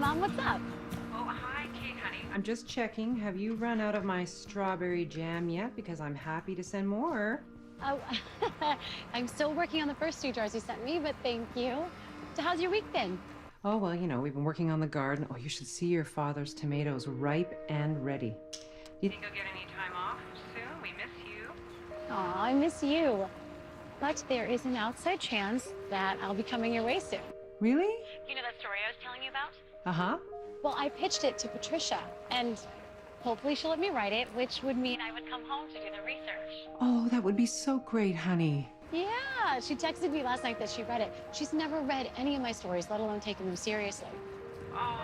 Mom, what's up? Oh, hi, Kate, honey. I'm just checking. Have you run out of my strawberry jam yet? Because I'm happy to send more. Oh, I'm still working on the first 2 jars you sent me, but thank you. So how's your week been? Oh, well, we've been working on the garden. Oh, you should see your father's tomatoes, ripe and ready. Do you think you'll get any time off soon? We miss you. Aw, I miss you. But there is an outside chance that I'll be coming your way soon. Really? You know that story I was telling you about? Uh-huh. Well, I pitched it to Patricia, and hopefully she'll let me write it, which would mean I would come home to do the research. Oh, that would be so great, honey. Yeah, she texted me last night that she read it. She's never read any of my stories, let alone taken them seriously.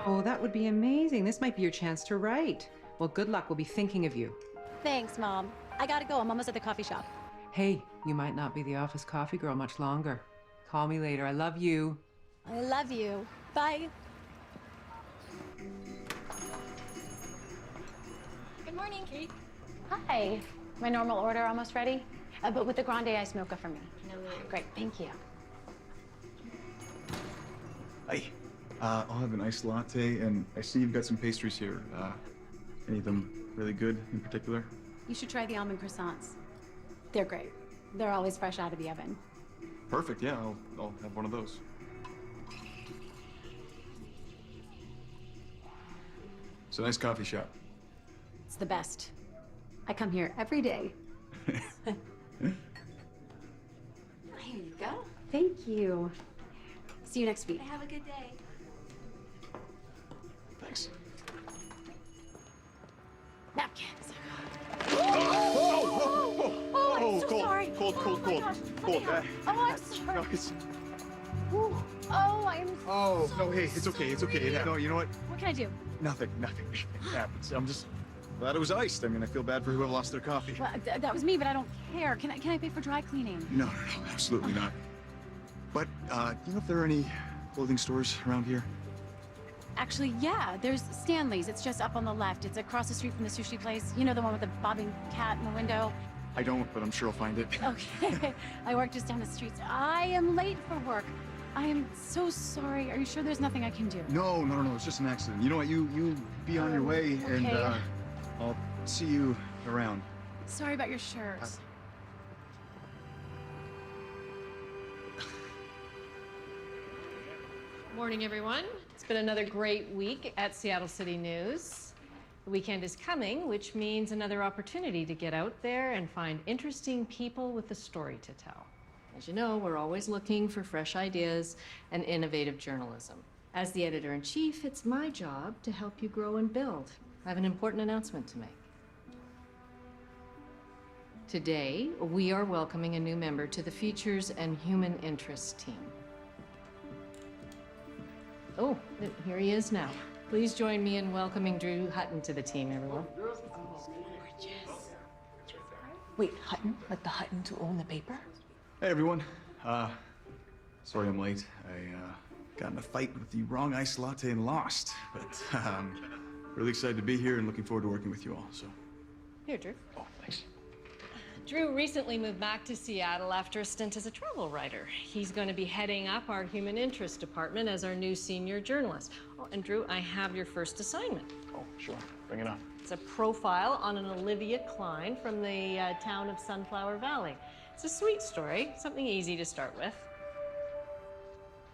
Oh, that would be amazing. This might be your chance to write. Well, good luck. We'll be thinking of you. Thanks, Mom. I gotta go. I'm almost at the coffee shop. Hey, you might not be the office coffee girl much longer. Call me later. I love you. I love you. Bye. Good morning, Kate. Hi. My normal order almost ready? But with the grande ice mocha for me. No. Great, thank you. Hi. I'll have an iced latte, and I see you've got some pastries here. Any of them really good in particular? You should try the almond croissants. They're great. They're always fresh out of the oven. Perfect, yeah, I'll have one of those. It's a nice coffee shop. It's the best. I come here every day. Here you go. Thank you. See you next week. Have a good day. Thanks. Napkins. Oh, I'm so cold, sorry. cold, Oh cold, my cold, gosh. cold. Okay. Oh, I'm sorry. No, it's... Ooh. Oh, I'm Oh, so no, hey, it's okay, it's okay. No, you know what? What can I do? Nothing. It happens. I'm just glad it was iced. I mean, I feel bad for whoever lost their coffee. Well, that was me, but I don't care. Can I pay for dry cleaning? No, absolutely not. But, you know if there are any clothing stores around here? Actually, yeah, there's Stanley's. It's just up on the left. It's across the street from the sushi place. You know, the one with the bobbing cat in the window? I don't, but I'm sure I'll find it. Okay. I work just down the street. I am late for work. I am so sorry. Are you sure there's nothing I can do? No, it's just an accident. You know what, you be on your way, and, okay. I'll see you around. Sorry about your shirt. Morning, everyone. It's been another great week at Seattle City News. The weekend is coming, which means another opportunity to get out there and find interesting people with a story to tell. As you know, we're always looking for fresh ideas and innovative journalism. As the editor-in-chief, it's my job to help you grow and build. I have an important announcement to make. Today, we are welcoming a new member to the Features and Human Interest team. Oh, here he is now. Please join me in welcoming Drew Hutton to the team, everyone. Wait, Hutton? Like the Hutton to own the paper? Hey, everyone. Sorry I'm late. I, got in a fight with the wrong iced latte and lost. But, really excited to be here and looking forward to working with you all, so. Here, Drew. Oh, thanks. Drew recently moved back to Seattle after a stint as a travel writer. He's going to be heading up our Human Interest Department as our new senior journalist. Oh, and Drew, I have your first assignment. Oh, sure. Bring it on. It's a profile on an Olivia Klein from the town of Sunflower Valley. It's a sweet story, something easy to start with.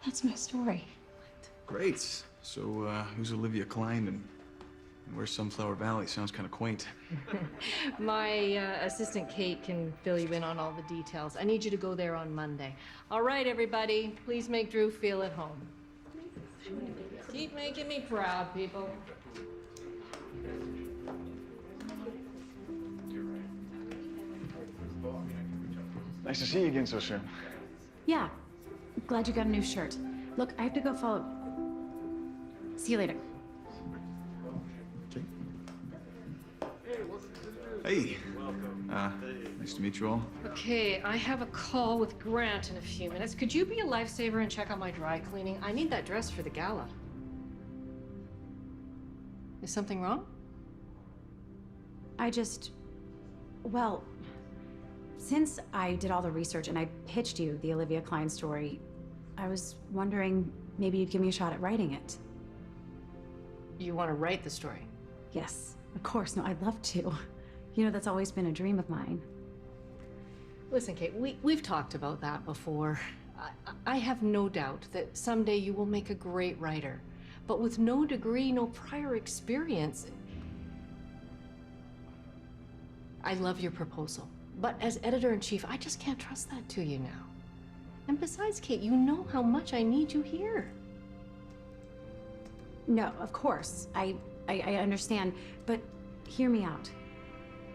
That's my story. Great. So, who's Olivia Klein and where's Sunflower Valley? Sounds kind of quaint. My assistant Kate can fill you in on all the details. I need you to go there on Monday. All right, everybody, please make Drew feel at home. Keep making me proud, people. Nice to see you again so soon. Yeah. Glad you got a new shirt. Look, I have to go follow. See you later. Hey. Nice to meet you all. Okay, I have a call with Grant in a few minutes. Could you be a lifesaver and check on my dry cleaning? I need that dress for the gala. Is something wrong? Well, since I did all the research and I pitched you the Olivia Klein story, I was wondering maybe you'd give me a shot at writing it. You want to write the story? Yes, of course. No, I'd love to. You know, that's always been a dream of mine. Listen, Kate, we've talked about that before. I have no doubt that someday you will make a great writer. But with no degree, no prior experience, I love your proposal. But as editor-in-chief, I just can't trust that to you now. And besides, Kate, you know how much I need you here. No, of course. I understand, but hear me out.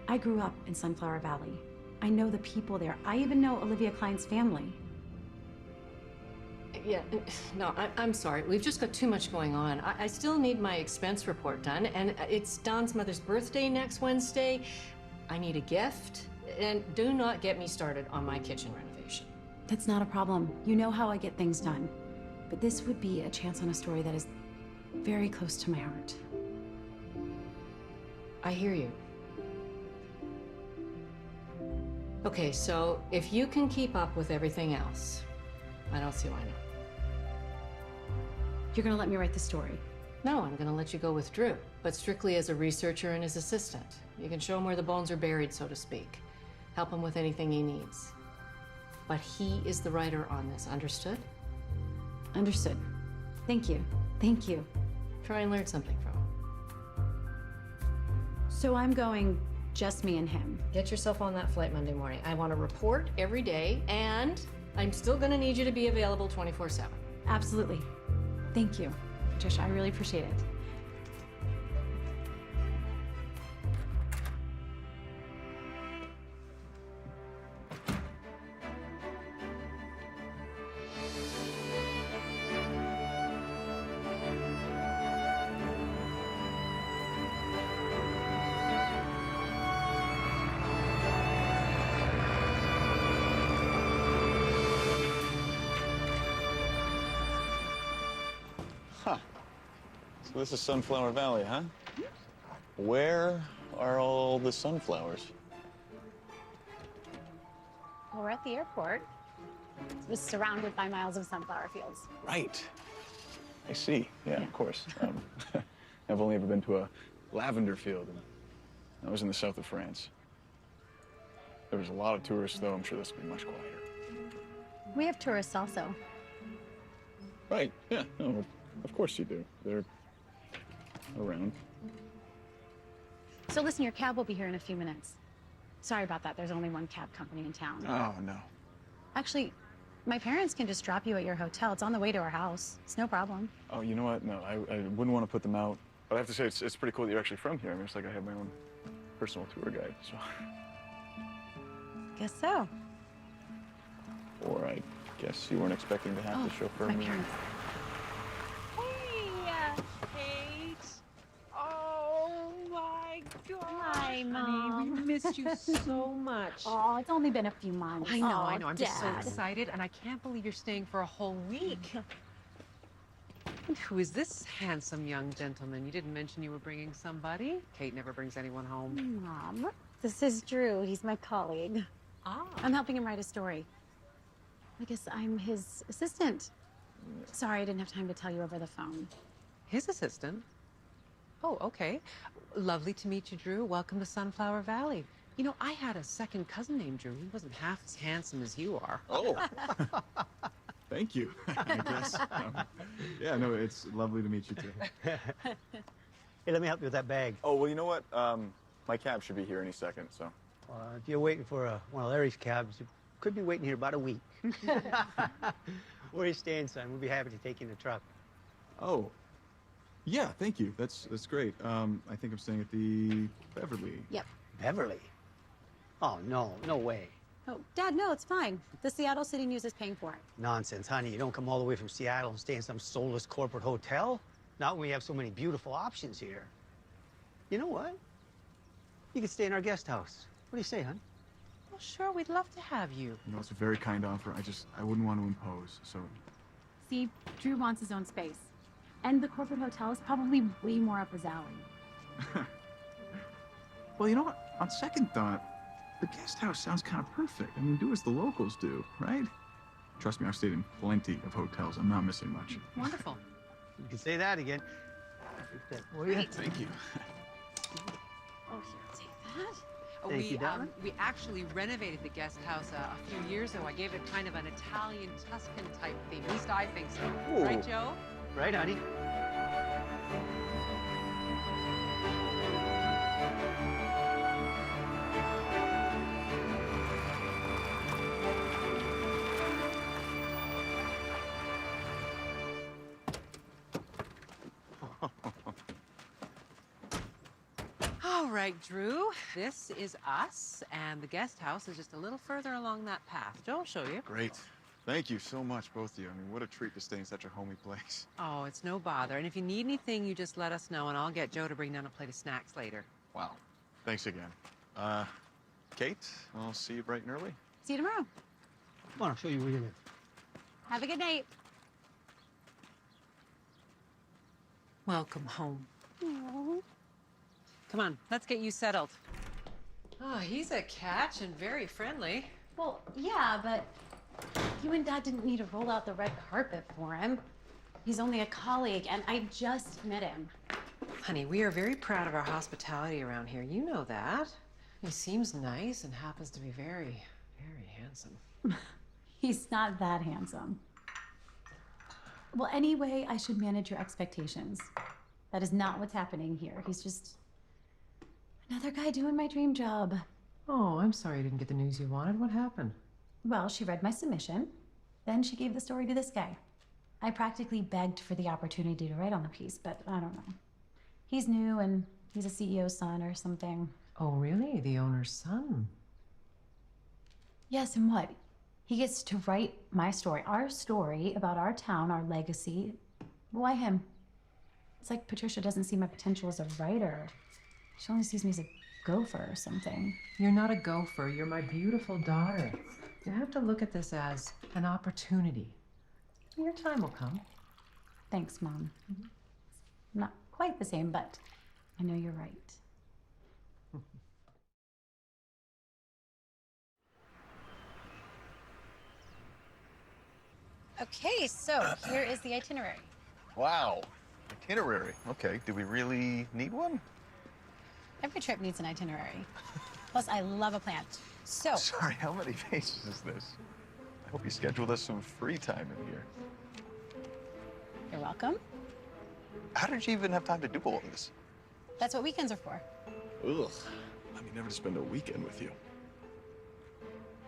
I grew up in Sunflower Valley. I know the people there. I even know Olivia Klein's family. Yeah, no, I'm sorry. We've just got too much going on. I still need my expense report done, and it's Don's mother's birthday next Wednesday. I need a gift, and do not get me started on my kitchen renovation. That's not a problem. You know how I get things done. But this would be a chance on a story that is very close to my heart. I hear you. Okay, so if you can keep up with everything else, I don't see why not. You're gonna let me write the story? No, I'm gonna let you go with Drew, but strictly as a researcher and his assistant. You can show him where the bones are buried, so to speak. Help him with anything he needs. But he is the writer on this, understood? Understood. Thank you. Thank you. Try and learn something from him. So I'm going just me and him. Get yourself on that flight Monday morning. I want to report every day, and I'm still gonna need you to be available 24/7. Absolutely. Thank you, Patricia. I really appreciate it. Huh. So this is Sunflower Valley, huh? Where are all the sunflowers? Well, we're at the airport. We're surrounded by miles of sunflower fields. Right. I see. Yeah, of course. I've only ever been to a lavender field, and I was in the south of France. There was a lot of tourists, though. I'm sure this will be much quieter. We have tourists also. Right. Yeah. No, of course you do. They're around. So listen, your cab will be here in a few minutes. Sorry about that. There's only one cab company in town. Oh, no. Actually, my parents can just drop you at your hotel. It's on the way to our house. It's no problem. Oh, you know what? No, I wouldn't want to put them out. But I have to say, it's pretty cool that you're actually from here. I mean, it's like I have my own personal tour guide, so. Guess so. Or I guess you weren't expecting to have the chauffeur. My parents. Hey, Kate. Oh my God. Hi, Mom. Honey, we missed you so much. Oh, it's only been a few months. I know, Aw, I know. I'm just so Dad. excited, and I can't believe you're staying for a whole week. And who is this handsome young gentleman? You didn't mention you were bringing somebody. Kate never brings anyone home. Mom, this is Drew. He's my colleague. Ah. I'm helping him write a story. I guess I'm his assistant. Sorry, I didn't have time to tell you over the phone. His assistant? Oh, okay. Lovely to meet you, Drew. Welcome to Sunflower Valley. You know, I had a second cousin named Drew. He wasn't half as handsome as you are. Oh. Thank you, I guess. Yeah, no, it's lovely to meet you, too. Hey, let me help you with that bag. Oh, well, you know what? My cab should be here any second, so. If you're waiting for one of Larry's cabs, you could be waiting here about a week. Where are you staying, son? We'll be happy to take you in the truck. Oh. Yeah, thank you. That's great. I think I'm staying at the Beverly. Yep. Beverly? Oh, no way. Oh, Dad, no, it's fine. The Seattle City News is paying for it. Nonsense, honey. You don't come all the way from Seattle and stay in some soulless corporate hotel. Not when we have so many beautiful options here. You know what? You could stay in our guest house. What do you say, hon? Well, sure, we'd love to have you. You know, it's a very kind offer. I wouldn't want to impose, so. See, Drew wants his own space. And the corporate hotel is probably way more up his alley. Well, you know what? On second thought, the guest house sounds kind of perfect. I mean, do as the locals do, right? Trust me, I've stayed in plenty of hotels. I'm not missing much. Wonderful. You can say that again. Take that for you. Thank you. Oh, here, take that. Thank you, darling. We actually renovated the guest house a few years ago. I gave it kind of an Italian Tuscan type theme. At least I think so. Ooh. Right, Joe? Right, honey? All right, Drew. This is us, and the guest house is just a little further along that path. Joe will show you. Great. Thank you so much, both of you. I mean, what a treat to stay in such a homey place. Oh, it's no bother. And if you need anything, you just let us know, and I'll get Joe to bring down a plate of snacks later. Wow. Thanks again. Kate, I'll see you bright and early. See you tomorrow. Come on, I'll show you where you live. Have a good night. Welcome home. Come on, let's get you settled. Oh, he's a catch and very friendly. Well, yeah, but you and Dad didn't need to roll out the red carpet for him. He's only a colleague, and I just met him. Honey, we are very proud of our hospitality around here. You know that. He seems nice and happens to be very, very handsome. He's not that handsome. Well, anyway, I should manage your expectations. That is not what's happening here. He's just another guy doing my dream job. Oh, I'm sorry you didn't get the news you wanted. What happened? Well, she read my submission. Then she gave the story to this guy. I practically begged for the opportunity to write on the piece, but I don't know. He's new and he's a CEO's son or something. Oh, really? The owner's son? Yes, and what? He gets to write my story, our story about our town, our legacy. Why him? It's like Patricia doesn't see my potential as a writer. She only sees me as a gopher or something. You're not a gopher. You're my beautiful daughter. You have to look at this as an opportunity. Your time will come. Thanks, Mom. Not quite the same, but I know you're right. Okay, so here is the itinerary. Wow. Itinerary. Okay. Do we really need one? Every trip needs an itinerary. Plus, I love a plan. So, Sorry, how many pages is this? I hope you scheduled us some free time in here. you're welcome. How did you even have time to do all this? That's what weekends are for. Ugh. I mean, never to spend a weekend with you.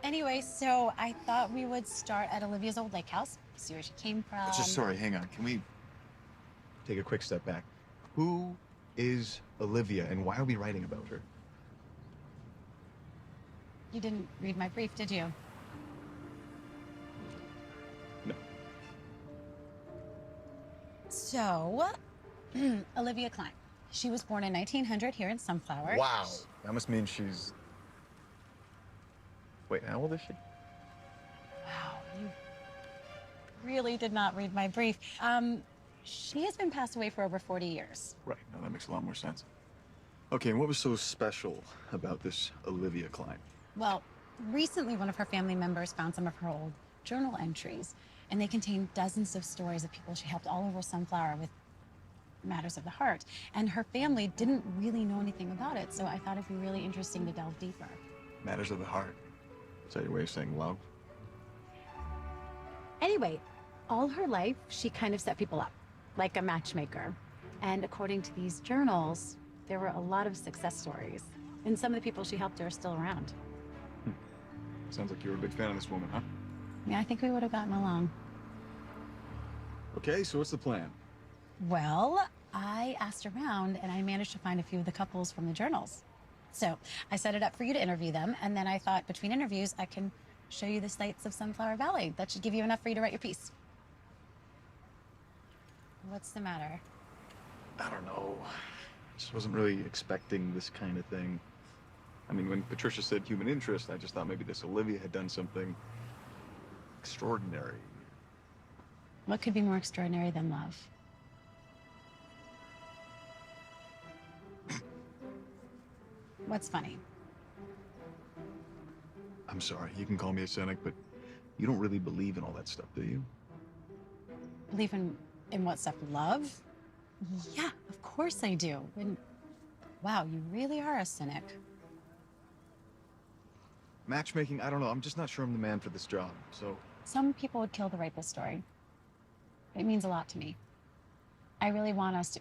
Anyway, so I thought we would start at Olivia's old lake house, see where she came from. Sorry, hang on. Can we take a quick step back? Who is Olivia and why are we writing about her? You didn't read my brief, did you? No. So, Olivia Klein. She was born in 1900 here in Sunflower. Wow. That must mean she's... Wait, how old is she? Wow, you really did not read my brief. She has been passed away for over 40 years. Right. No, that makes a lot more sense. Okay, and what was so special about this Olivia Klein? Well, recently one of her family members found some of her old journal entries, and they contain dozens of stories of people she helped all over Sunflower with matters of the heart. And her family didn't really know anything about it, so I thought it'd be really interesting to delve deeper. Matters of the heart. Is that your way of saying love? Anyway, all her life, she kind of set people up, like a matchmaker. And according to these journals, there were a lot of success stories. And some of the people she helped are still around. Sounds like you're a big fan of this woman, huh? Yeah, I think we would have gotten along. Okay, so what's the plan? Well, I asked around and I managed to find a few of the couples from the journals. So I set it up for you to interview them, and then I thought between interviews I can show you the sights of Sunflower Valley. That should give you enough for you to write your piece. What's the matter? I don't know. Just wasn't really expecting this kind of thing. I mean, when Patricia said human interest, I just thought maybe this Olivia had done something extraordinary. What could be more extraordinary than love? What's funny? I'm sorry, you can call me a cynic, but you don't really believe in all that stuff, do you? Believe in what stuff? Love? Yeah, of course I do. And wow, you really are a cynic. Matchmaking, I don't know. I'm just not sure I'm the man for this job, so... Some people would kill to write this story. It means a lot to me. I really want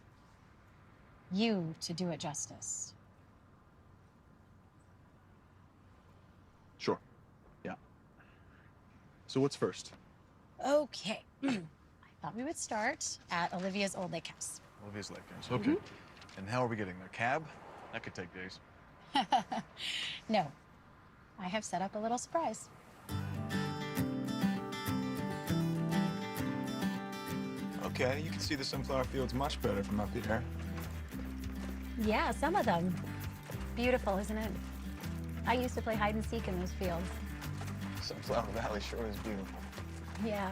you to do it justice. Sure. Yeah. So what's first? Okay. I thought we would start at Olivia's old lake house. Olivia's Lake House. Okay. And how are we getting there? Cab? That could take days. No, I have set up a little surprise. Okay, you can see the sunflower fields much better from up here. Yeah, some of them. Beautiful, isn't it? I used to play hide and seek in those fields. Sunflower Valley sure is beautiful. Yeah.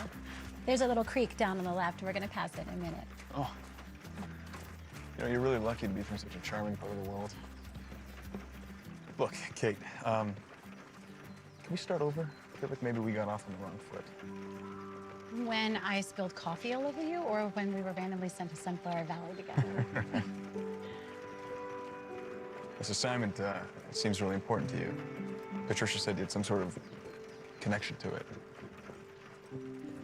There's a little creek down on the left. We're gonna pass it in a minute. Oh. You know, you're really lucky to be from such a charming part of the world. Look, Kate, can we start over? I feel like maybe we got off on the wrong foot. When I spilled coffee all over you, or when we were randomly sent to Sunflower Valley together? This assignment it seems really important to you. Patricia said you had some sort of connection to it.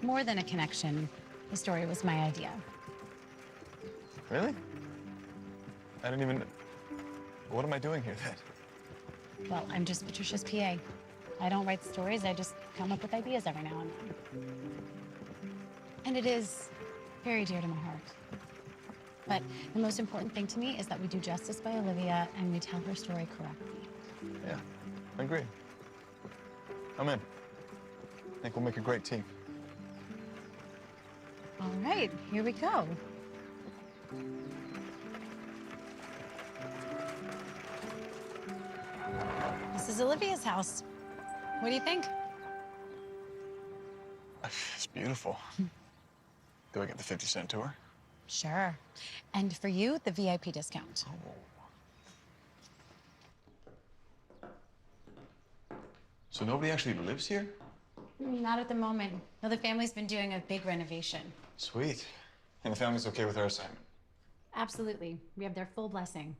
More than a connection, the story was my idea. Really? I didn't even... What am I doing here then? Well, I'm just Patricia's PA. I don't write stories, I just come up with ideas every now and then. And it is very dear to my heart. But the most important thing to me is that we do justice by Olivia and we tell her story correctly. Yeah, I agree. I'm in. I think we'll make a great team. All right, here we go. This is Olivia's house. What do you think? It's beautiful. Do I get the 50-cent tour? Sure. And for you, the VIP discount. So nobody actually lives here? Not at the moment. No, the family's been doing a big renovation. Sweet. And the family's okay with our assignment? Absolutely. We have their full blessing.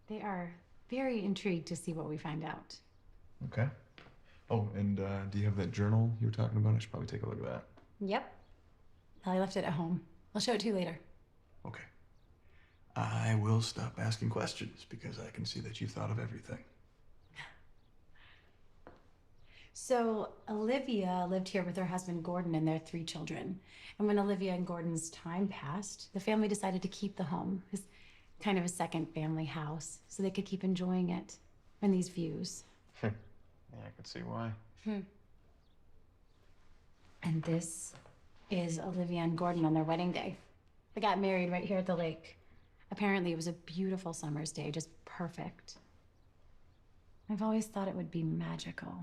They are very intrigued to see what we find out. Okay. Oh, and do you have that journal you were talking about? I should probably take a look at that. Yep. I left it at home. I'll show it to you later. Okay. I will stop asking questions because I can see that you thought of everything. So Olivia lived here with her husband Gordon and their 3 children. And when Olivia and Gordon's time passed, the family decided to keep the home as kind of a second family house so they could keep enjoying it and these views. Yeah, I could see why. And this is Olivia and Gordon on their wedding day. They got married right here at the lake. Apparently it was a beautiful summer's day, just perfect. I've always thought it would be magical.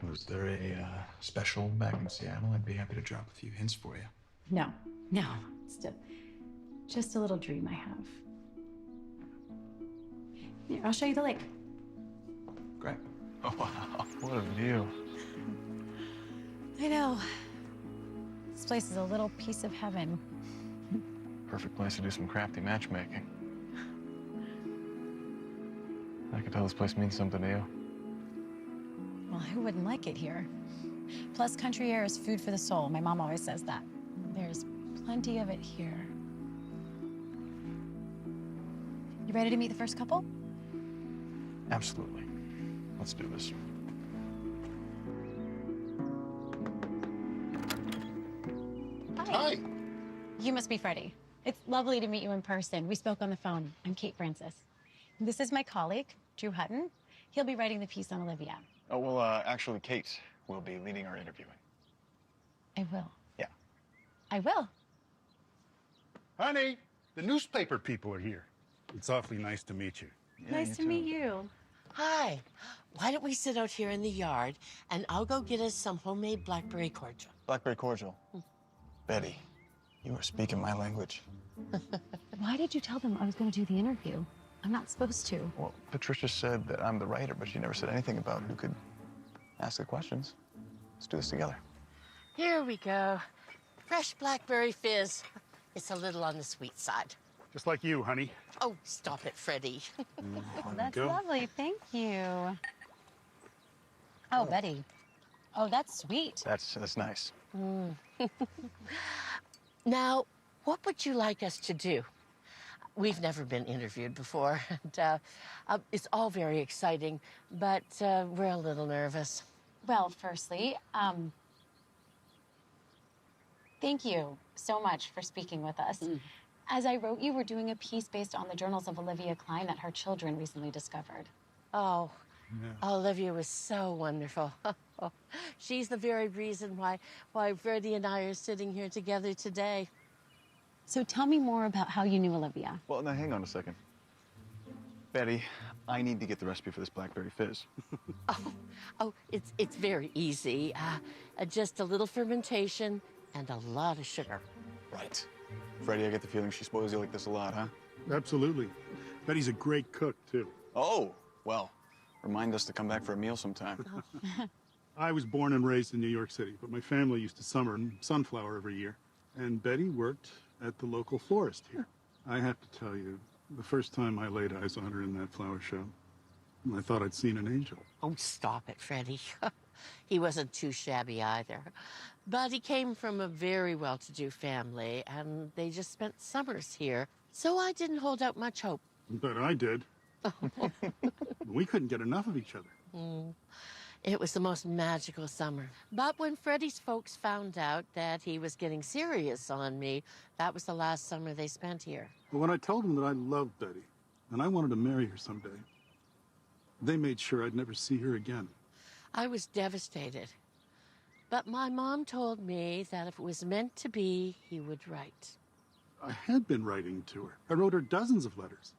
Was there a special back in Seattle? I'd be happy to drop a few hints for you. No, it's just a little dream I have. Here, I'll show you the lake. Great. Oh, wow. What a view. I know. This place is a little piece of heaven. Perfect place to do some crafty matchmaking. I can tell this place means something to you. Well, who wouldn't like it here? Plus, country air is food for the soul. My mom always says that. There's plenty of it here. You ready to meet the first couple? Absolutely. Let's do this. Hi. You must be Freddie. It's lovely to meet you in person. We spoke on the phone. I'm Kate Francis. This is my colleague, Drew Hutton. He'll be writing the piece on Olivia. Oh, well, actually, Kate will be leading our interviewing. I will. Yeah. I will. Honey, the newspaper people are here. It's awfully nice to meet you. Yeah, Nice to meet you. Hi. Why don't we sit out here in the yard and I'll go get us some homemade blackberry cordial. Blackberry cordial. Betty, you are speaking my language. Why did you tell them I was going to do the interview? I'm not supposed to. Well, Patricia said that I'm the writer, but she never said anything about who could ask the questions. Let's do this together. Here we go. Fresh blackberry fizz. It's a little on the sweet side. Just like you, honey. Oh, stop it, Freddie. Oh, that's lovely. Thank you. Oh, Betty. Oh, that's sweet. That's nice. Now, what would you like us to do? We've never been interviewed before, and it's all very exciting, but we're a little nervous. Well, firstly, thank you so much for speaking with us. As I wrote you, we're doing a piece based on the journals of Olivia Klein that her children recently discovered. Oh, Olivia was so wonderful. She's the very reason why Freddie and I are sitting here together today. So tell me more about how you knew Olivia. Well, now hang on a second. Betty, I need to get the recipe for this blackberry fizz. It's very easy. Just a little fermentation and a lot of sugar. Right. Freddie, I get the feeling she spoils you like this a lot, huh? Absolutely. Betty's a great cook, too. Oh, well, remind us to come back for a meal sometime. I was born and raised in New York City, but my family used to summer in Sunflower every year. And Betty worked at the local florist here. I have to tell you, the first time I laid eyes on her in that flower show, I thought I'd seen an angel. Oh, stop it, Freddie. He wasn't too shabby either. But he came from a very well-to-do family, and they just spent summers here. So I didn't hold out much hope. But I did. We couldn't get enough of each other. It was the most magical summer. But when Freddie's folks found out that he was getting serious on me, that was the last summer they spent here. But when I told them that I loved Betty, and I wanted to marry her someday, they made sure I'd never see her again. I was devastated. But my mom told me that if it was meant to be, he would write. I had been writing to her. I wrote her dozens of letters.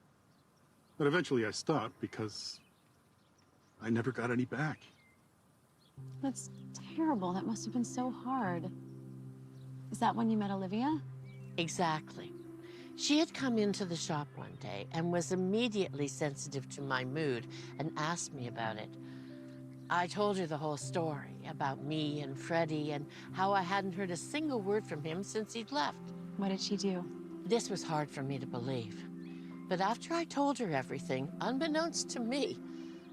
But eventually I stopped because I never got any back. That's terrible. That must have been so hard. Is that when you met Olivia? Exactly. She had come into the shop one day and was immediately sensitive to my mood and asked me about it. I told her the whole story about me and Freddie and how I hadn't heard a single word from him since he'd left. What did she do? This was hard for me to believe. But after I told her everything, unbeknownst to me,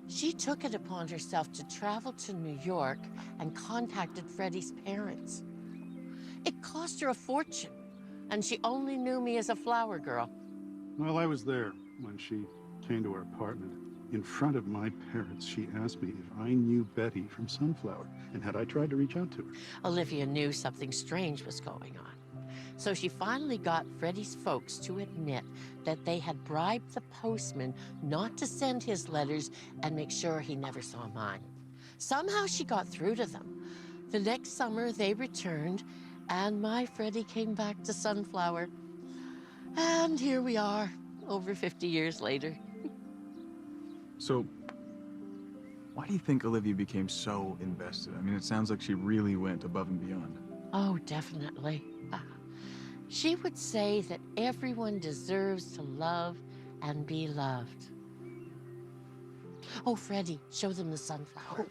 she took it upon herself to travel to New York and contacted Freddie's parents. It cost her a fortune, and she only knew me as a flower girl. Well, I was there when she came to our apartment. In front of my parents, she asked me if I knew Betty from Sunflower, and had I tried to reach out to her. Olivia knew something strange was going on. So she finally got Freddie's folks to admit that they had bribed the postman not to send his letters and make sure he never saw mine. Somehow she got through to them. The next summer they returned, and my Freddie came back to Sunflower. And here we are, over 50 years later. So, why do you think Olivia became so invested? I mean, it sounds like she really went above and beyond. Oh, definitely. She would say that everyone deserves to love and be loved. Oh, Freddie, show them the sunflower.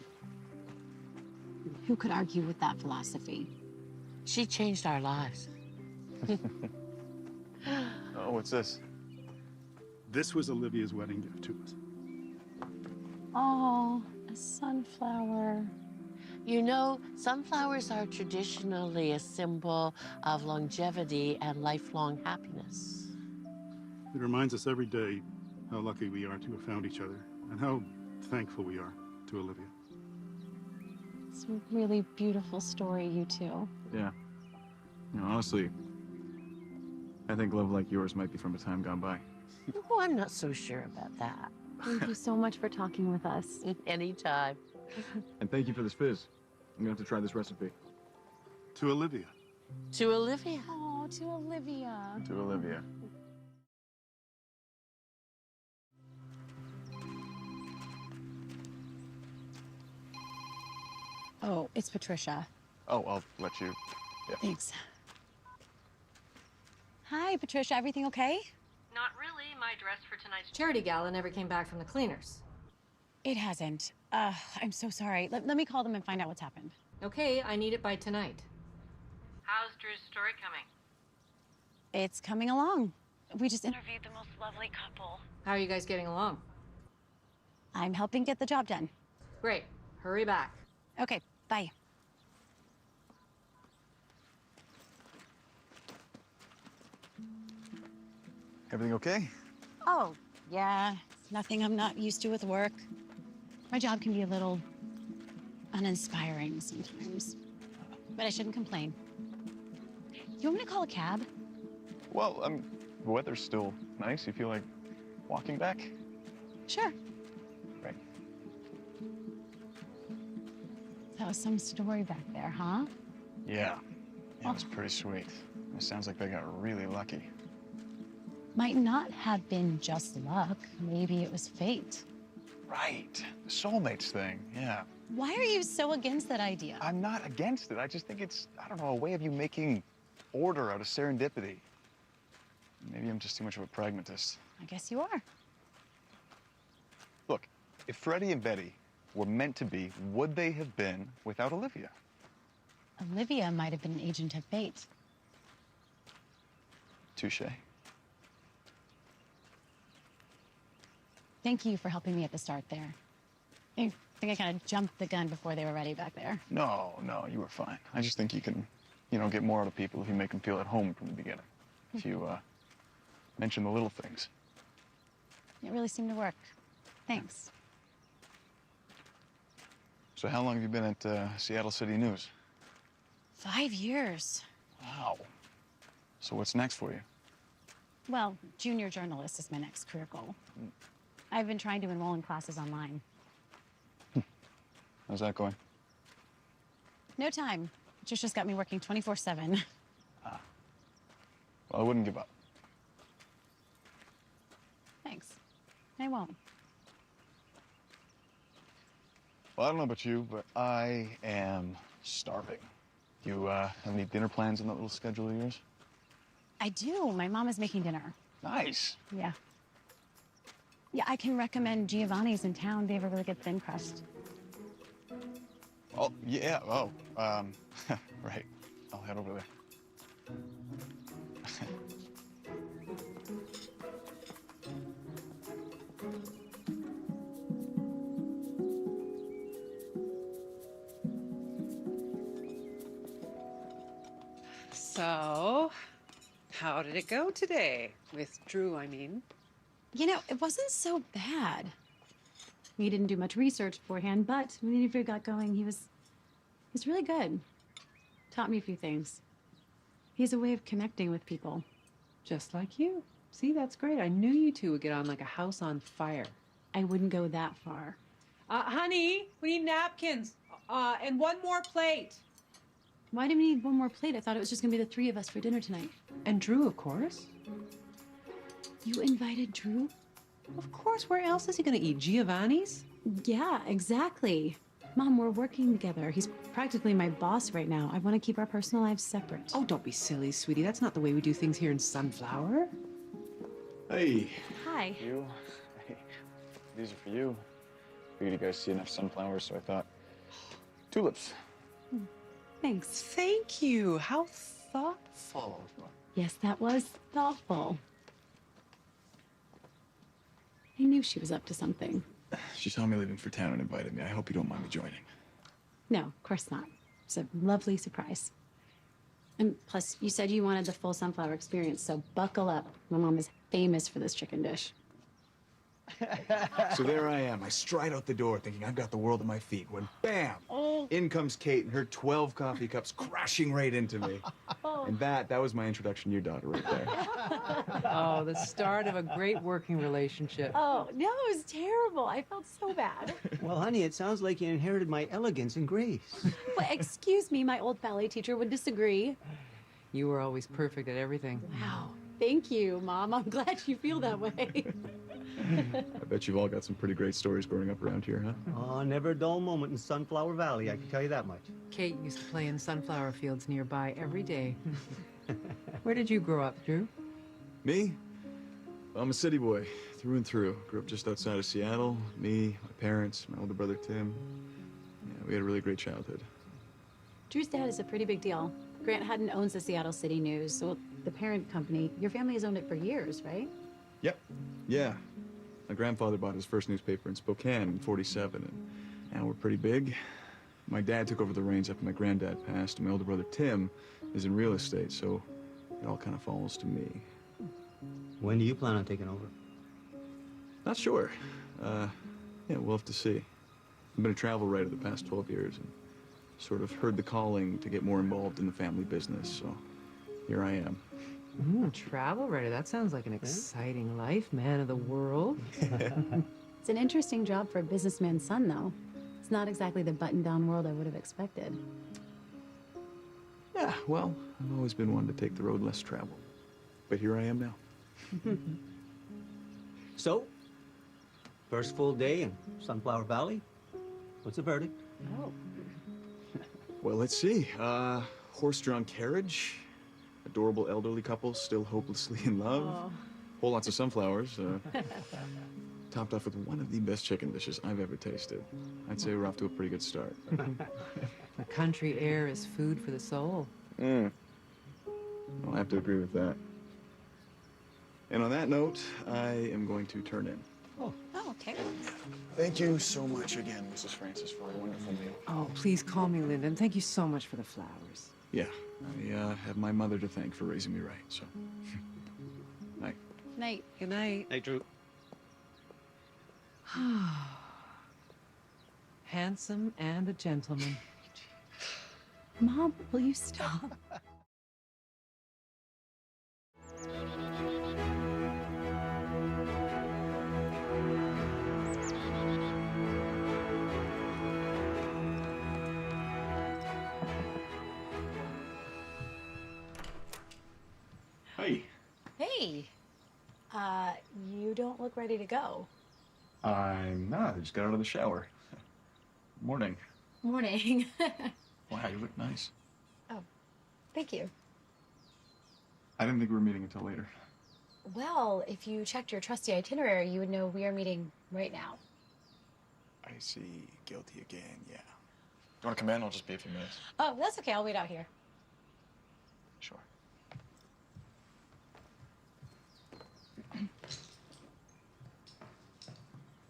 Who could argue with that philosophy? She changed our lives. Oh, what's this? This was Olivia's wedding gift to us. Oh, a sunflower. You know, sunflowers are traditionally a symbol of longevity and lifelong happiness. It reminds us every day how lucky we are to have found each other, and how thankful we are to Olivia. It's a really beautiful story, you two. Yeah. You know, honestly, I think love like yours might be from a time gone by. Oh, I'm not so sure about that. Thank you so much for talking with us. Anytime. And thank you for this fizz. I'm gonna have to try this recipe. To Olivia. To Olivia. Oh, to Olivia. To Olivia. Oh, it's Patricia. Oh, I'll let you. Yeah. Thanks. Hi, Patricia. Everything okay? Not really. My dress for tonight's charity gala never came back from the cleaners. It hasn't. I'm so sorry. Let me call them and find out what's happened. Okay, I need it by tonight. How's Drew's story coming? It's coming along. We just interviewed the most lovely couple. How are you guys getting along? I'm helping get the job done. Great. Hurry back. Okay, bye. Everything okay? Oh, yeah. Nothing I'm not used to with work. My job can be a little uninspiring sometimes. But I shouldn't complain. You want me to call a cab? Well, the weather's still nice. You feel like walking back? Sure. Right. That was some story back there, huh? Yeah. Yeah, it was pretty sweet. It sounds like they got really lucky. Might not have been just luck. Maybe it was fate. Right. The soulmates thing, yeah. Why are you so against that idea? I'm not against it. I just think it's, I don't know, a way of you making order out of serendipity. Maybe I'm just too much of a pragmatist. I guess you are. Look, if Freddie and Betty were meant to be, would they have been without Olivia? Olivia might have been an agent of fate. Touche. Thank you for helping me at the start there. I think I kind of jumped the gun before they were ready back there. No, you were fine. I just think you can, get more out of people if you make them feel at home from the beginning. If you, mention the little things. It really seemed to work. Thanks. So how long have you been at Seattle City News? 5 years. Wow. So what's next for you? Well, junior journalist is my next career goal. I've been trying to enroll in classes online. How's that going? No time. Just got me working 24/7. Well, I wouldn't give up. Thanks. I won't. Well, I don't know about you, but I am starving. You have any dinner plans in that little schedule of yours? I do. My mom is making dinner. Nice. Yeah. Yeah, I can recommend Giovanni's in town. They have a really good thin crust. Oh, yeah. Oh, right. I'll head over there. So, how did it go today? With Drew, I mean. You know, it wasn't so bad. We didn't do much research beforehand, but when the interview got going, he's really good. Taught me a few things. He has a way of connecting with people. Just like you. See, that's great. I knew you two would get on like a house on fire. I wouldn't go that far. Honey, we need napkins. And one more plate. Why do we need one more plate? I thought it was just gonna be the three of us for dinner tonight. And Drew, of course. You invited Drew? Of course, where else is he gonna eat? Giovanni's? Yeah, exactly. Mom, we're working together. He's practically my boss right now. I want to keep our personal lives separate. Oh, don't be silly, sweetie. That's not the way we do things here in Sunflower. Hey. Hi. You? Hey. These are for you. Figured you guys see enough sunflowers, so I thought tulips. Thanks. Thank you. How thoughtful. Yes, that was thoughtful. I knew she was up to something. She saw me leaving for town and invited me. I hope you don't mind me joining. No, of course not. It's a lovely surprise. And plus, you said you wanted the full sunflower experience, so buckle up. My mom is famous for this chicken dish. So there I am. I stride out the door thinking I've got the world at my feet when bam! In comes Kate and her 12 coffee cups crashing right into me. And that was my introduction to your daughter right there. Oh, the start of a great working relationship. Oh, no, it was terrible. I felt so bad. Well, honey, it sounds like you inherited my elegance and grace. Well, excuse me, my old ballet teacher would disagree. You were always perfect at everything. Wow. Thank you, Mom. I'm glad you feel that way. I bet you've all got some pretty great stories growing up around here, huh? Oh, never a dull moment in Sunflower Valley, I can tell you that much. Kate used to play in sunflower fields nearby every day. Where did you grow up, Drew? Me? Well, I'm a city boy, through and through. Grew up just outside of Seattle. Me, my parents, my older brother Tim. Yeah, we had a really great childhood. Drew's dad is a pretty big deal. Grant Hutton owns the Seattle City News, so the parent company. Your family has owned it for years, right? Yep. Yeah. My grandfather bought his first newspaper in Spokane in '47, and now we're pretty big. My dad took over the reins after my granddad passed, and my older brother Tim is in real estate, so it all kind of falls to me. When do you plan on taking over? Not sure. Yeah, we'll have to see. I've been a travel writer the past 12 years and sort of heard the calling to get more involved in the family business, so here I am. Travel writer. That sounds like an exciting life, man of the world. It's an interesting job for a businessman's son, though. It's not exactly the button-down world I would have expected. Yeah, well, I've always been one to take the road less traveled. But here I am now. So, first full day in Sunflower Valley. What's the verdict? Oh. Well, let's see. Horse-drawn carriage, adorable elderly couple still hopelessly in love, whole lots of sunflowers, topped off with one of the best chicken dishes I've ever tasted. I'd say we're off to a pretty good start. The country air is food for the soul. I'll have to agree with that. And on that note, I am going to turn in. Oh, okay. Thank you so much again, Mrs. Francis, for a wonderful meal. Oh, please call me Linda, and thank you so much for the flowers. Yeah, I have my mother to thank for raising me right, so. Night. Night. Good night. Hey, Drew. Handsome and a gentleman. Mom, will you stop? Hey. Hey. You don't look ready to go. I'm not. I just got out of the shower. Morning. Morning. Wow, you look nice. Oh, thank you. I didn't think we were meeting until later. Well, if you checked your trusty itinerary, you would know we are meeting right now. I see. Guilty again, yeah. You want to come in? I'll just be a few minutes. Oh, that's okay. I'll wait out here. Sure.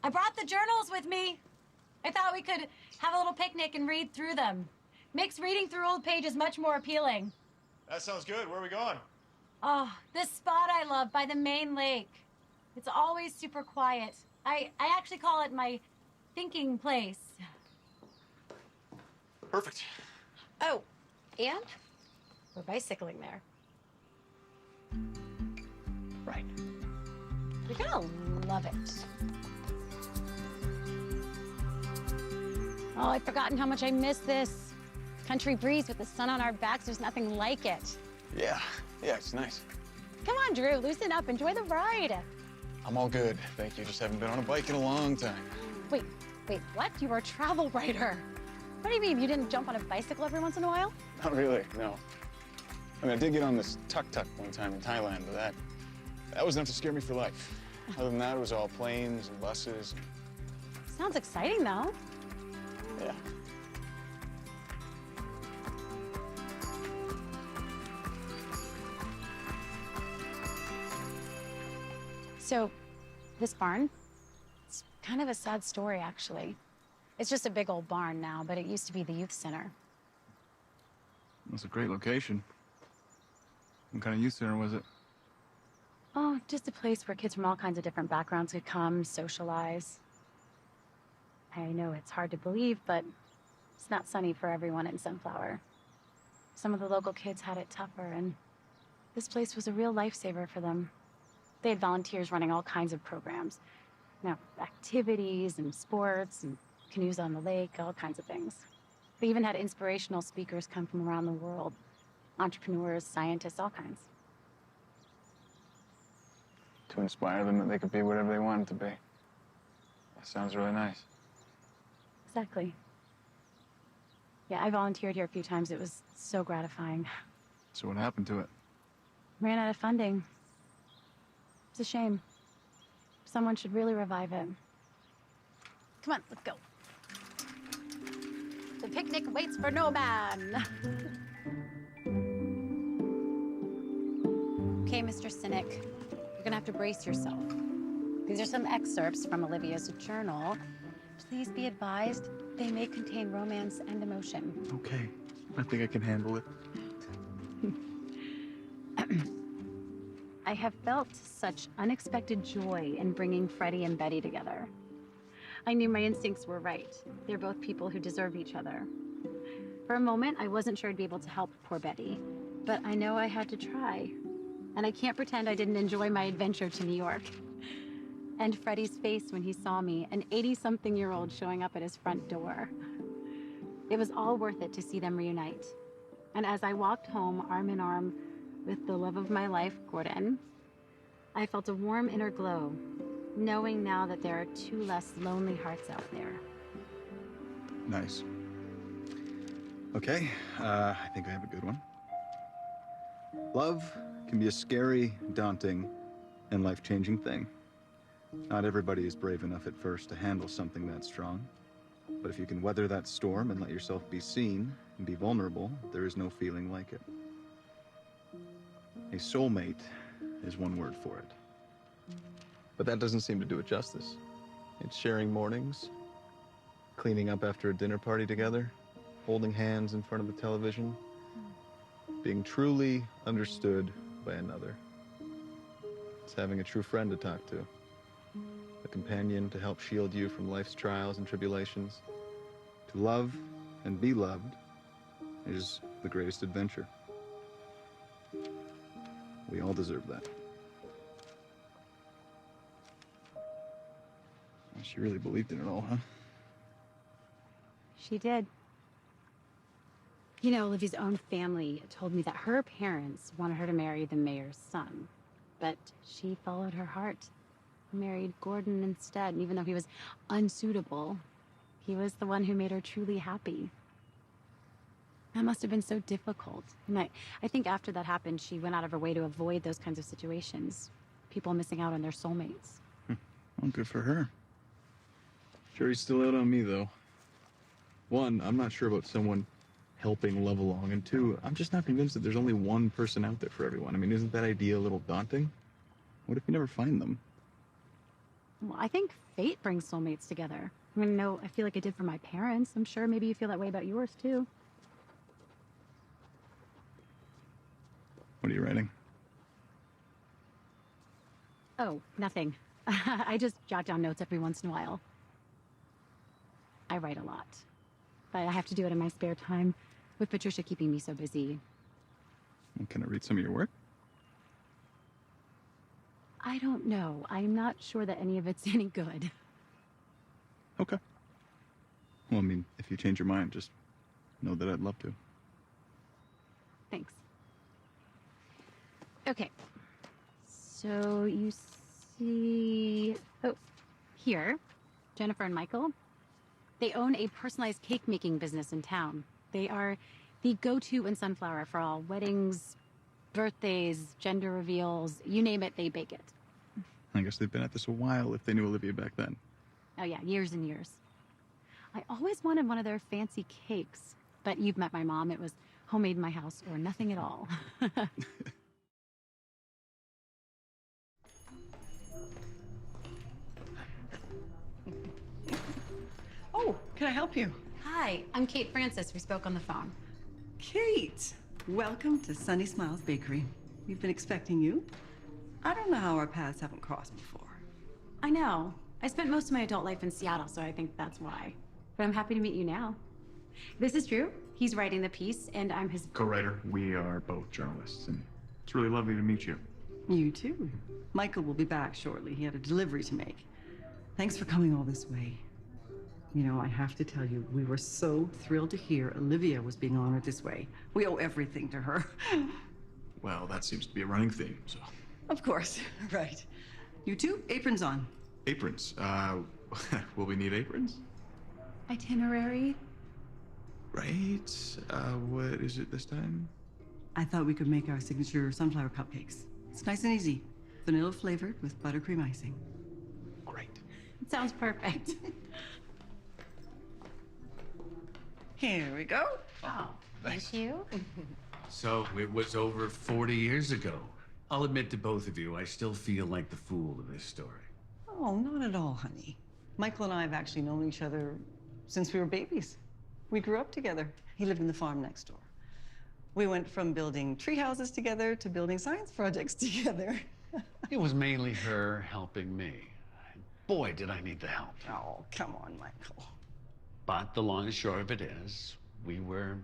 I brought the journals with me. I thought we could have a little picnic and read through them. Makes reading through old pages much more appealing. That sounds good. Where are we going? Oh, this spot I love by the main lake. It's always super quiet. I actually call it my thinking place. Perfect. Oh, and we're bicycling there. Right. You're gonna love it. Oh, I've forgotten how much I miss this. Country breeze with the sun on our backs, there's nothing like it. Yeah, it's nice. Come on, Drew, loosen up, enjoy the ride. I'm all good, thank you. Just haven't been on a bike in a long time. Wait, what? You are a travel writer. What do you mean, you didn't jump on a bicycle every once in a while? Not really, no. I mean, I did get on this tuk-tuk one time in Thailand, but that was enough to scare me for life. Other than that, it was all planes and buses. Sounds exciting, though. Yeah. So, this barn, it's kind of a sad story, actually. It's just a big old barn now, but it used to be the youth center. That's a great location. What kind of youth center was it? Oh, just a place where kids from all kinds of different backgrounds could come, socialize. I know it's hard to believe, but it's not sunny for everyone in Sunflower. Some of the local kids had it tougher, and this place was a real lifesaver for them. They had volunteers running all kinds of programs. Activities and sports and canoes on the lake, all kinds of things. They even had inspirational speakers come from around the world. Entrepreneurs, scientists, all kinds. To inspire them that they could be whatever they wanted to be. That sounds really nice. Exactly. Yeah, I volunteered here a few times. It was so gratifying. So what happened to it? Ran out of funding. It's a shame. Someone should really revive it. Come on, let's go. The picnic waits for no man. Mr. Cynic, you're gonna have to brace yourself. These are some excerpts from Olivia's journal. Please be advised, they may contain romance and emotion. Okay. I think I can handle it. I have felt such unexpected joy in bringing Freddie and Betty together. I knew my instincts were right. They're both people who deserve each other. For a moment, I wasn't sure I'd be able to help poor Betty, but I know I had to try. And I can't pretend I didn't enjoy my adventure to New York. And Freddie's face when he saw me, an 80-something-year-old showing up at his front door. It was all worth it to see them reunite. And as I walked home, arm in arm with the love of my life, Gordon, I felt a warm inner glow, knowing now that there are 2 less lonely hearts out there. Nice. Okay, I think I have a good one. Love can be a scary, daunting, and life-changing thing. Not everybody is brave enough at first to handle something that strong. But if you can weather that storm and let yourself be seen and be vulnerable, there is no feeling like it. A soulmate is one word for it. But that doesn't seem to do it justice. It's sharing mornings, cleaning up after a dinner party together, holding hands in front of the television, being truly understood by another. It's having a true friend to talk to, a companion to help shield you from life's trials and tribulations. To love and be loved is the greatest adventure. We all deserve that. She really believed in it all, huh? She did. You know, Olivia's own family told me that her parents wanted her to marry the mayor's son, but she followed her heart, married Gordon instead, and even though he was unsuitable, he was the one who made her truly happy. That must have been so difficult. And I think after that happened, she went out of her way to avoid those kinds of situations. People missing out on their soulmates. Well, good for her. Jury's still out on me, though. 1, I'm not sure about someone helping love along, and 2, I'm just not convinced that there's only one person out there for everyone. I mean, isn't that idea a little daunting? What if you never find them? Well, I think fate brings soulmates together. I mean, no, I feel like it did for my parents. I'm sure maybe you feel that way about yours, too. What are you writing? Oh, nothing. I just jot down notes every once in a while. I write a lot, but I have to do it in my spare time, with Patricia keeping me so busy. Well, can I read some of your work? I don't know. I'm not sure that any of it's any good. Okay. Well, I mean, if you change your mind, just know that I'd love to. Thanks. Okay. So you see... Oh, here, Jennifer and Michael. They own a personalized cake-making business in town. They are the go-to in Sunflower for all weddings, birthdays, gender reveals, you name it, they bake it. I guess they've been at this a while if they knew Olivia back then. Oh yeah, years and years. I always wanted one of their fancy cakes, but you've met my mom. It was homemade in my house or nothing at all. Oh, can I help you? Hi, I'm Kate Francis. We spoke on the phone. Kate, welcome to Sunny Smiles Bakery. We've been expecting you. I don't know how our paths haven't crossed before. I know. I spent most of my adult life in Seattle, so I think that's why. But I'm happy to meet you now. This is Drew. He's writing the piece, and I'm his Co-writer. We are both journalists, and it's really lovely to meet you. You too. Michael will be back shortly. He had a delivery to make. Thanks for coming all this way. You know, I have to tell you, we were so thrilled to hear Olivia was being honored this way. We owe everything to her. Well, that seems to be a running theme, so... Of course, right. You two, aprons on. Aprons. Will we need aprons? itinerary. Right. What is it this time? I thought we could make our signature sunflower cupcakes. It's nice and easy. Vanilla flavored with buttercream icing. Great. It sounds perfect. Here we go. Oh, thank you. So it was over 40 years ago. I'll admit to both of you, I still feel like the fool of this story. Oh, not at all, honey. Michael and I have actually known each other since we were babies. We grew up together. He lived in the farm next door. We went from building tree houses together to building science projects together. It was mainly her helping me. Boy, did I need the help. Oh, come on, Michael. But the long and short of it is, we were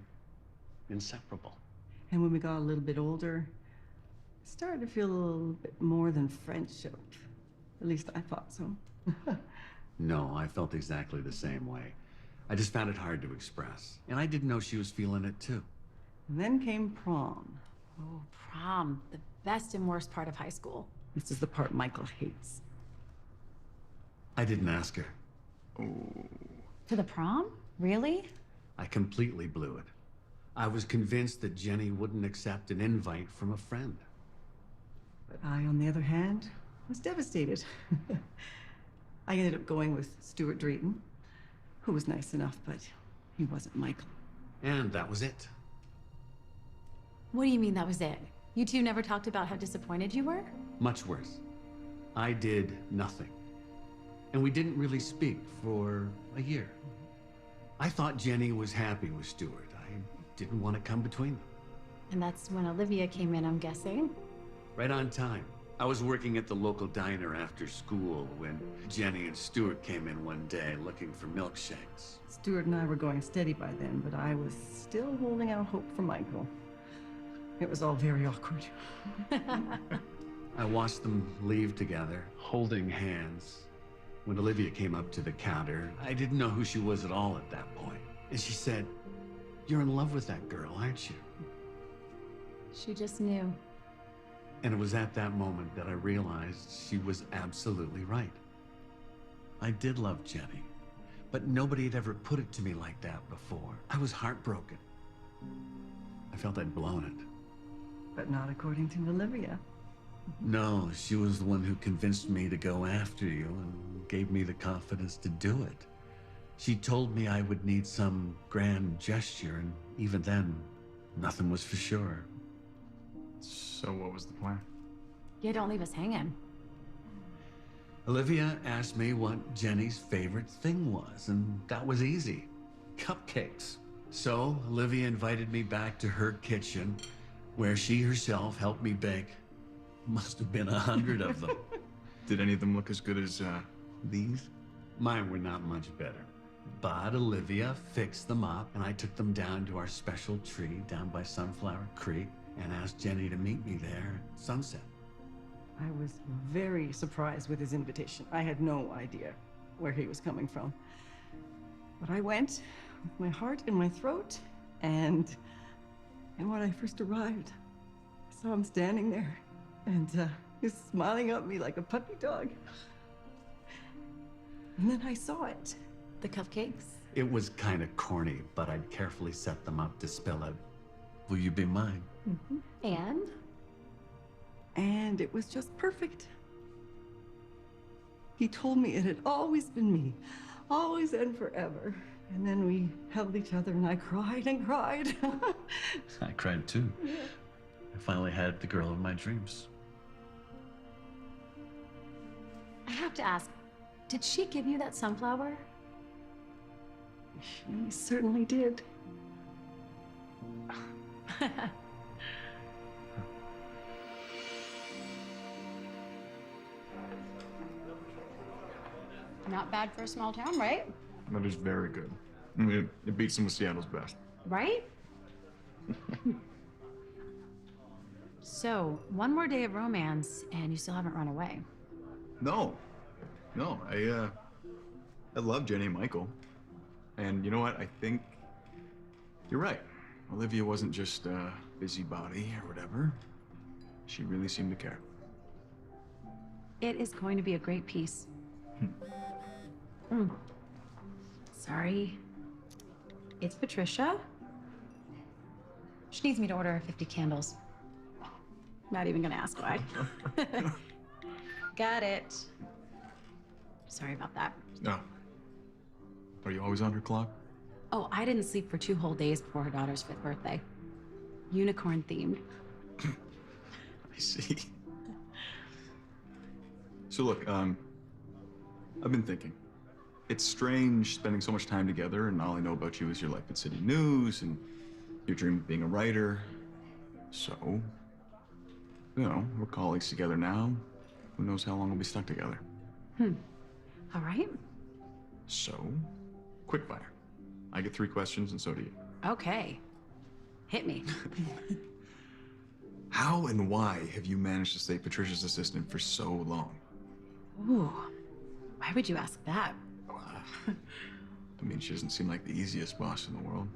inseparable. And when we got a little bit older, it started to feel a little bit more than friendship. At least I thought so. No, I felt exactly the same way. I just found it hard to express. And I didn't know she was feeling it too. And then came prom. Oh, prom. The best and worst part of high school. This is the part Michael hates. I didn't ask her. To the prom? Really? I completely blew it. I was convinced that Jenny wouldn't accept an invite from a friend. But I, on the other hand, was devastated. I ended up going with Stuart Drayton, who was nice enough, but he wasn't Michael. And that was it. What do you mean that was it? You two never talked about how disappointed you were? Much worse. I did nothing. And we didn't really speak for a year. I thought Jenny was happy with Stuart. I didn't want to come between them. And that's when Olivia came in, I'm guessing. Right on time. I was working at the local diner after school when Jenny and Stuart came in one day looking for milkshakes. Stuart and I were going steady by then, but I was still holding out hope for Michael. It was all very awkward. I watched them leave together, holding hands. When Olivia came up to the counter, I didn't know who she was at all at that point. And she said, "You're in love with that girl, aren't you?" She just knew. And it was at that moment that I realized she was absolutely right. I did love Jenny, but nobody had ever put it to me like that before. I was heartbroken. I felt I'd blown it. But not according to Olivia. No, she was the one who convinced me to go after you and gave me the confidence to do it. She told me I would need some grand gesture, and even then, nothing was for sure. So what was the plan? Yeah, don't leave us hanging. Olivia asked me what Jenny's favorite thing was, and that was easy. Cupcakes. So Olivia invited me back to her kitchen, where she herself helped me bake. Must have been 100 of them. Did any of them look as good as, these? Mine were not much better. But Olivia fixed them up, and I took them down to our special tree down by Sunflower Creek and asked Jenny to meet me there at sunset. I was very surprised with his invitation. I had no idea where he was coming from. But I went with my heart in my throat, and when I first arrived, I saw him standing there, and he was smiling at me like a puppy dog. And then I saw it. The cupcakes? It was kind of corny, but I'd carefully set them up to spell out, "Will you be mine?" Mm-hmm. And it was just perfect. He told me it had always been me, always and forever. And then we held each other and I cried and cried. I cried too. Yeah. I finally had the girl of my dreams. I have to ask, did she give you that sunflower? She certainly did. Not bad for a small town, right? That is very good. I mean, it beats some of Seattle's best. Right? So, one more day of romance, and you still haven't run away. No. I love Jenny and Michael. And you know what? I think you're right. Olivia wasn't just a busybody or whatever. She really seemed to care. It is going to be a great piece. Sorry. It's Patricia. She needs me to order her 50 candles. Not even gonna ask why. Got it. Sorry about that. No. Are you always on her clock? Oh, I didn't sleep for 2 whole days before her daughter's 5th birthday. Unicorn themed. I see. So look, I've been thinking. It's strange spending so much time together, and all I know about you is your life at City News and your dream of being a writer. So, you know, we're colleagues together now. Who knows how long we'll be stuck together? All right. So, quickfire. I get 3 questions, and so do you. Okay. Hit me. How and why have you managed to stay Patricia's assistant for so long? Ooh. Why would you ask that? I mean, she doesn't seem like the easiest boss in the world.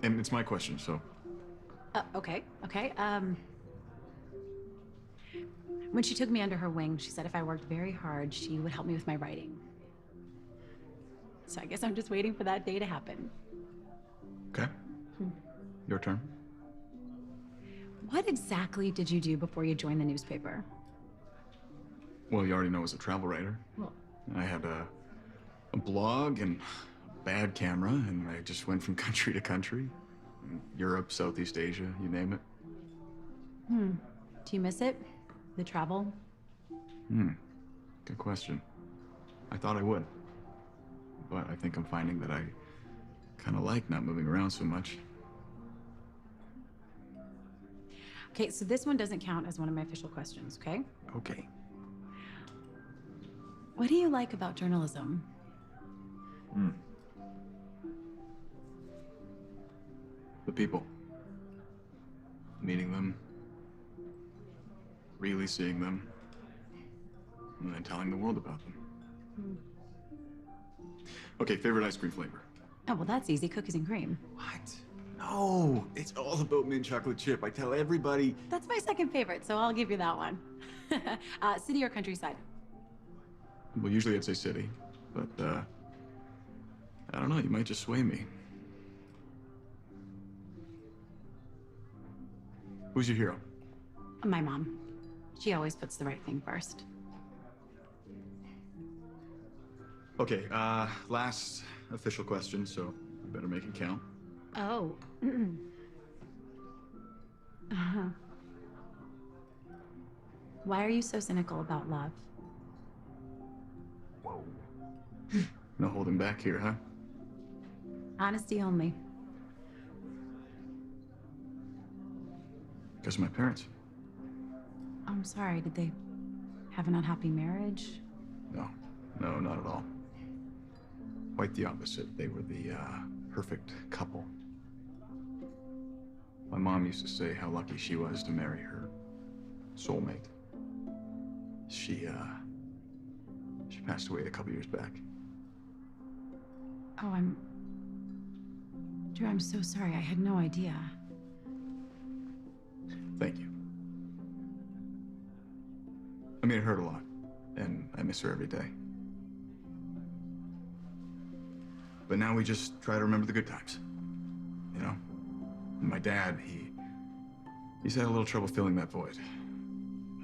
And it's my question, so. Okay. When she took me under her wing, she said if I worked very hard, she would help me with my writing. So I guess I'm just waiting for that day to happen. Okay. Your turn. What exactly did you do before you joined the newspaper? Well, you already know I was a travel writer. Well, I had a blog and a bad camera, and I just went from country to country. Europe, Southeast Asia, you name it. Do you miss it? The travel? Good question. I thought I would. But I think I'm finding that I kind of like not moving around so much. Okay, so this one doesn't count as one of my official questions, okay? Okay. What do you like about journalism? The people. Meeting them. Really seeing them. And then telling the world about them. Okay, favorite ice cream flavor? Oh, well, that's easy. Cookies and cream. What? No, it's all about mint chocolate chip. I tell everybody. That's my second favorite, so I'll give you that one. City or countryside? Well, usually I'd say city, but I don't know, you might just sway me. Who's your hero? My mom. She always puts the right thing first. Okay, last official question, so you better make it count. Oh. Why are you so cynical about love? Whoa. No holding back here, huh? Honesty only. Because of my parents. I'm sorry, did they have an unhappy marriage? No, not at all. Quite the opposite. They were the perfect couple. My mom used to say how lucky she was to marry her soulmate. She passed away a couple years back. Oh, Drew, I'm so sorry. I had no idea. Thank you. I mean, it hurt a lot, and I miss her every day. But now we just try to remember the good times, you know? And my dad, he's had a little trouble filling that void.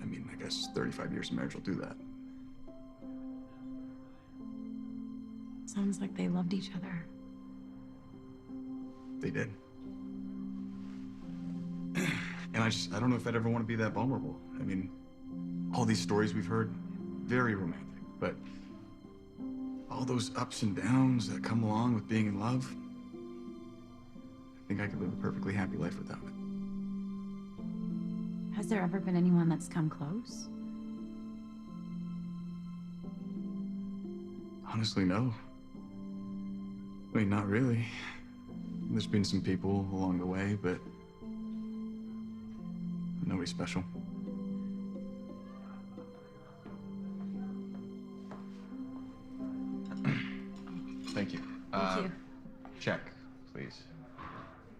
I mean, I guess 35 years of marriage will do that. Sounds like they loved each other. They did. And I don't know if I'd ever want to be that vulnerable. I mean, all these stories we've heard, very romantic, but all those ups and downs that come along with being in love, I think I could live a perfectly happy life without it. Has there ever been anyone that's come close? Honestly, no. I mean, not really. There's been some people along the way, but nobody special. Thank you. Thank you. Check, please.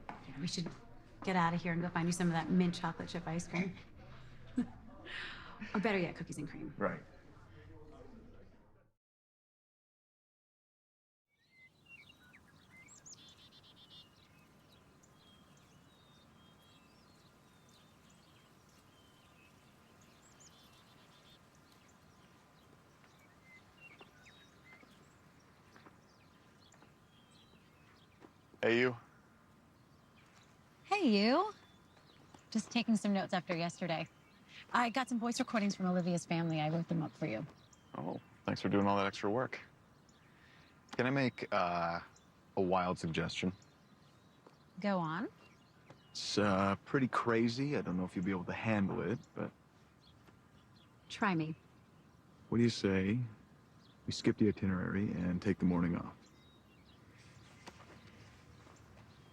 Yeah, we should get out of here and go find you some of that mint chocolate chip ice cream. Or better yet, cookies and cream. Right. Hey, you. Hey, you. Just taking some notes after yesterday. I got some voice recordings from Olivia's family. I wrote them up for you. Oh, thanks for doing all that extra work. Can I make a wild suggestion? Go on. It's pretty crazy. I don't know if you'll be able to handle it, but Try me. what do you say we skip the itinerary and take the morning off?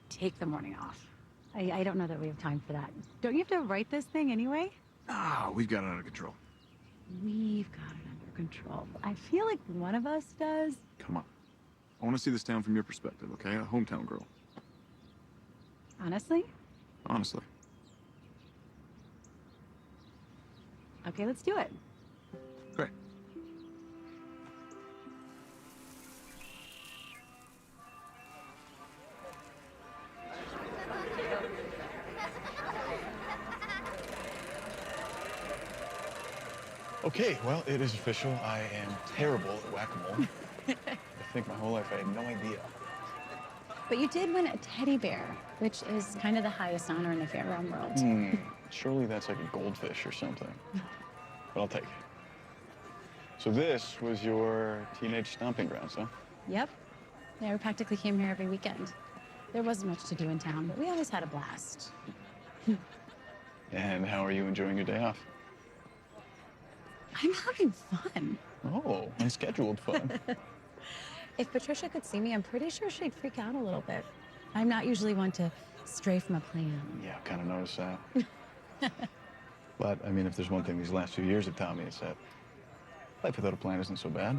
Take the morning off. I don't know that we have time for that. Don't you have to write this thing anyway? Ah, we've got it under control. We've got it under control. I feel like one of us does. Come on. I want to see this town from your perspective, okay? A hometown girl. Honestly? Honestly. Okay, let's do it. Great. Okay, well, it is official. I am terrible at whack-a-mole. I think my whole life I had no idea. But you did win a teddy bear, which is kind of the highest honor in the fair realm world. Surely that's like a goldfish or something. But I'll take it. So this was your teenage stomping grounds, huh? Yep. Yeah, we practically came here every weekend. There wasn't much to do in town, but we always had a blast. And how are you enjoying your day off? I'm having fun. Oh, unscheduled fun. If Patricia could see me, I'm pretty sure she'd freak out a little bit. I'm not usually one to stray from a plan. Yeah, I've kind of noticed that. But, I mean, if there's one thing these last few years have taught me, it's that life without a plan isn't so bad.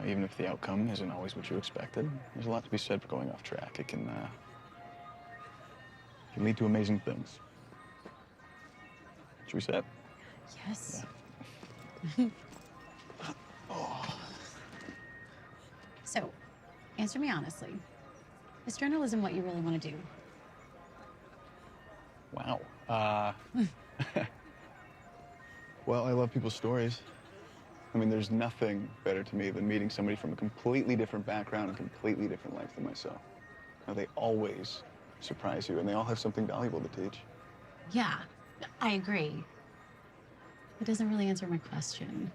Even if the outcome isn't always what you expected, there's a lot to be said for going off track. It can lead to amazing things. Should we set? Yes. Yeah. Oh. So, answer me honestly. Is journalism what you really want to do? Wow. Well, I love people's stories. I mean, there's nothing better to me than meeting somebody from a completely different background and completely different life than myself. Now, they always surprise you, and they all have something valuable to teach. Yeah, I agree. It doesn't really answer my question.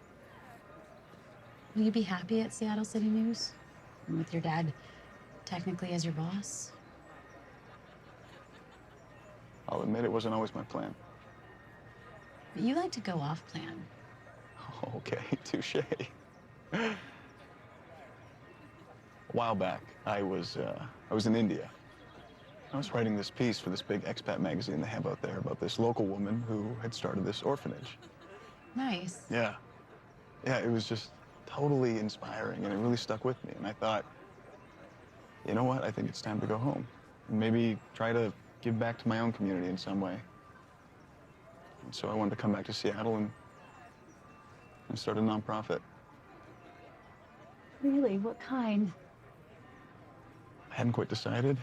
Will you be happy at Seattle City News? And with your dad technically as your boss? I'll admit it wasn't always my plan. But you like to go off plan. Okay, touche. A while back, I was in India. I was writing this piece for this big expat magazine they have out there about this local woman who had started this orphanage. Nice. Yeah. Yeah, it was just totally inspiring, and it really stuck with me. And I thought, you know what? I think it's time to go home. And maybe try to give back to my own community in some way. And so I wanted to come back to Seattle and start a nonprofit. Really? What kind? I hadn't quite decided.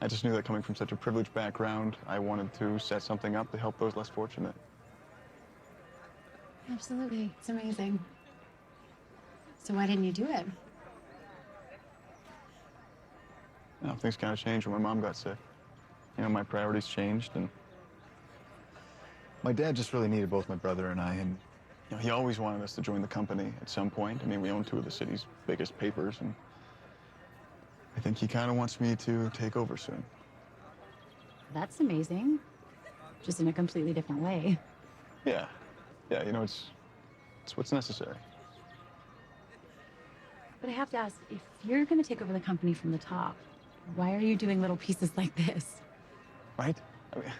I just knew that coming from such a privileged background, I wanted to set something up to help those less fortunate. Absolutely. It's amazing. So why didn't you do it? You know, things kind of changed when my mom got sick. You know, my priorities changed, and my dad just really needed both my brother and I, and you know, he always wanted us to join the company at some point. I mean, we own two of the city's biggest papers, and I think he kind of wants me to take over soon. That's amazing. Just in a completely different way. Yeah. Yeah, you know, it's what's necessary. But I have to ask, if you're going to take over the company from the top, why are you doing little pieces like this? Right? I mean,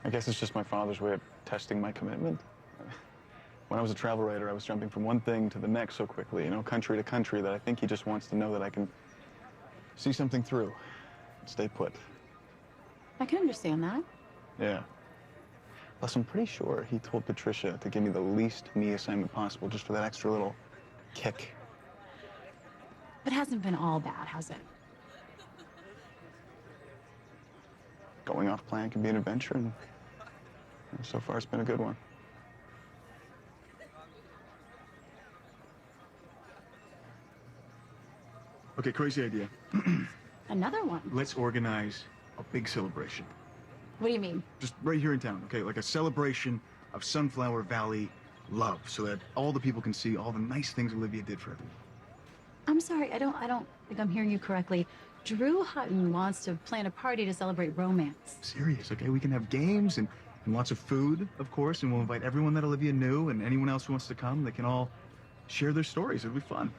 I guess it's just my father's way of testing my commitment. When I was a travel writer, I was jumping from one thing to the next so quickly, you know, country to country, that I think he just wants to know that I can see something through and stay put. I can understand that. Yeah. Plus, I'm pretty sure he told Patricia to give me the least me assignment possible just for that extra little kick. It hasn't been all bad, has it? Going off plan can be an adventure, and so far it's been a good one. Okay, crazy idea. Another one? Let's organize a big celebration. What do you mean? Just right here in town, okay? Like a celebration of Sunflower Valley love so that all the people can see all the nice things Olivia did for everyone. I'm sorry, I don't think I'm hearing you correctly. Drew Hutton wants to plan a party to celebrate romance. Serious, okay? We can have games and lots of food, of course, and we'll invite everyone that Olivia knew and anyone else who wants to come. They can all share their stories. It'll be fun.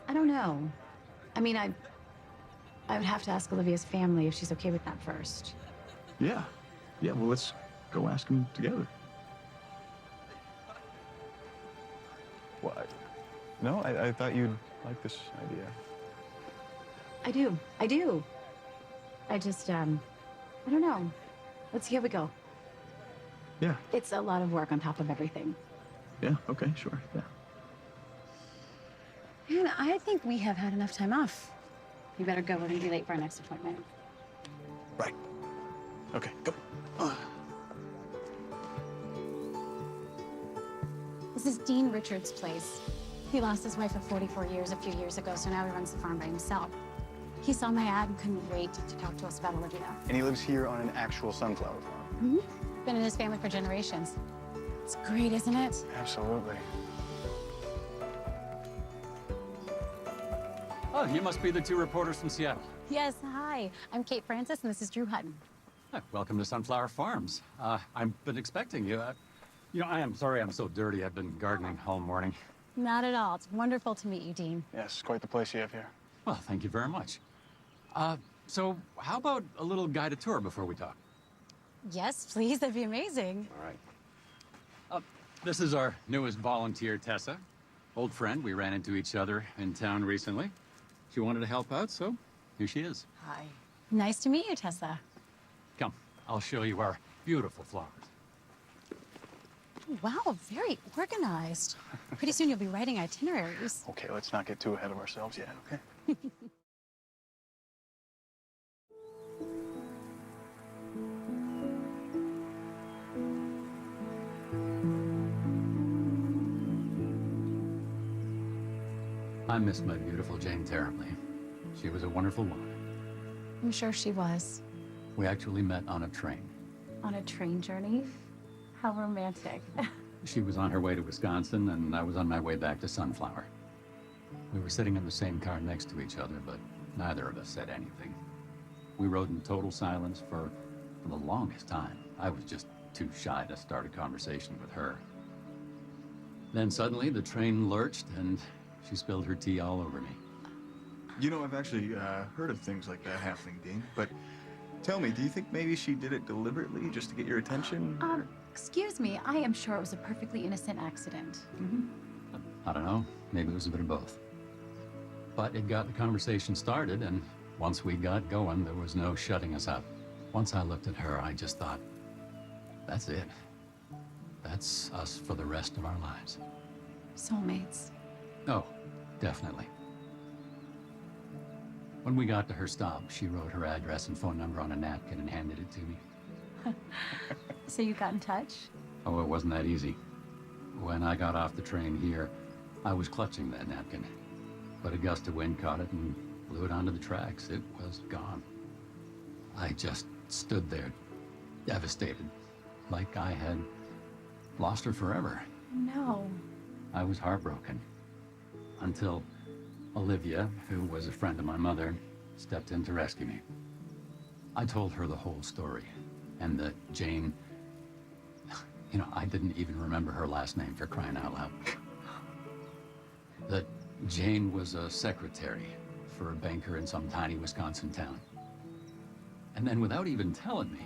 I don't know. I mean, I would have to ask Olivia's family if she's okay with that first. Yeah. Yeah, well, let's go ask them together. What? No, I thought you'd like this idea. I do. I just, I don't know. Let's see how we go. Yeah. It's a lot of work on top of everything. Yeah, okay, sure, yeah. Man, I think we have had enough time off. We better go. We're gonna be late for our next appointment. Right. Okay, go. This is Dean Richards' place. He lost his wife of 44 years a few years ago, so now he runs the farm by himself. He saw my ad and couldn't wait to talk to us about Olivia. And he lives here on an actual sunflower farm. Mm-hmm. Been in his family for generations. It's great, isn't it? Absolutely. Oh, you must be the two reporters from Seattle. Yes, hi. I'm Kate Francis, and this is Drew Hutton. Hi, welcome to Sunflower Farms. I've been expecting you. You know, I am sorry I'm so dirty. I've been gardening all morning. Not at all. It's wonderful to meet you, Dean. Yes, quite the place you have here. Well, thank you very much. So how about a little guided tour before we talk? Yes, please. That'd be amazing. All right. This is our newest volunteer, Tessa. Old friend. We ran into each other in town recently. She wanted to help out, so here she is. Hi. Nice to meet you, Tessa. Come, I'll show you our beautiful flowers. Wow, very organized. Pretty soon you'll be writing itineraries. Okay, let's not get too ahead of ourselves yet, okay? I miss my beautiful Jane terribly. She was a wonderful woman. I'm sure she was. We actually met on a train. On a train journey? How romantic. She was on her way to Wisconsin, and I was on my way back to Sunflower. We were sitting in the same car next to each other, but neither of us said anything. We rode in total silence for the longest time. I was just too shy to start a conversation with her. Then suddenly the train lurched, and she spilled her tea all over me. You know, I've actually heard of things like that happening, Dean, but tell me, do you think maybe she did it deliberately just to get your attention? Excuse me, I am sure it was a perfectly innocent accident. I don't know. Maybe it was a bit of both. But it got the conversation started, and once we got going, there was no shutting us up. Once I looked at her, I just thought, that's it. That's us for the rest of our lives. Soulmates. Oh, definitely. When we got to her stop, she wrote her address and phone number on a napkin and handed it to me. So you got in touch? Oh, it wasn't that easy. When I got off the train here, I was clutching that napkin. But a gust of wind caught it and blew it onto the tracks. It was gone. I just stood there, devastated, like I had lost her forever. No. I was heartbroken. Until Olivia, who was a friend of my mother, stepped in to rescue me. I told her the whole story, and that Jane, you know, I didn't even remember her last name, for crying out loud. That Jane was a secretary for a banker in some tiny Wisconsin town. And then without even telling me,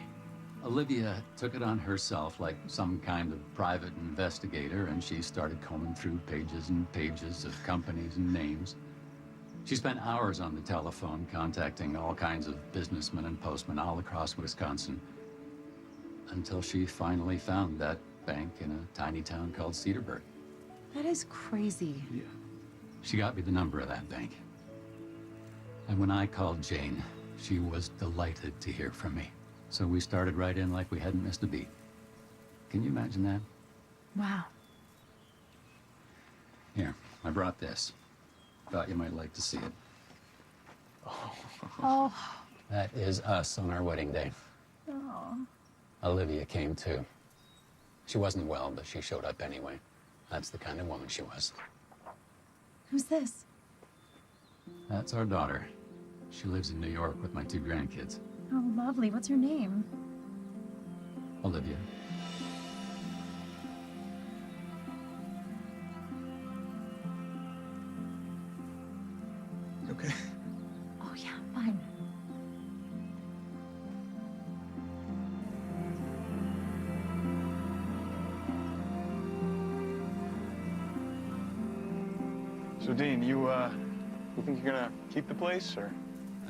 Olivia took it on herself like some kind of private investigator, and she started combing through pages and pages of companies and names. She spent hours on the telephone contacting all kinds of businessmen and postmen all across Wisconsin until she finally found that bank in a tiny town called Cedarburg. That is crazy. Yeah. She got me the number of that bank. And when I called Jane, she was delighted to hear from me. So we started right in like we hadn't missed a beat. Can you imagine that? Wow. Here, I brought this. Thought you might like to see it. Oh. That is us on our wedding day. Oh. Olivia came too. She wasn't well, but she showed up anyway. That's the kind of woman she was. Who's this? That's our daughter. She lives in New York with my 2 grandkids. Oh, lovely. What's her name? Olivia. You okay? Oh, yeah, fine. So, Dean, you think you're gonna keep the place, or?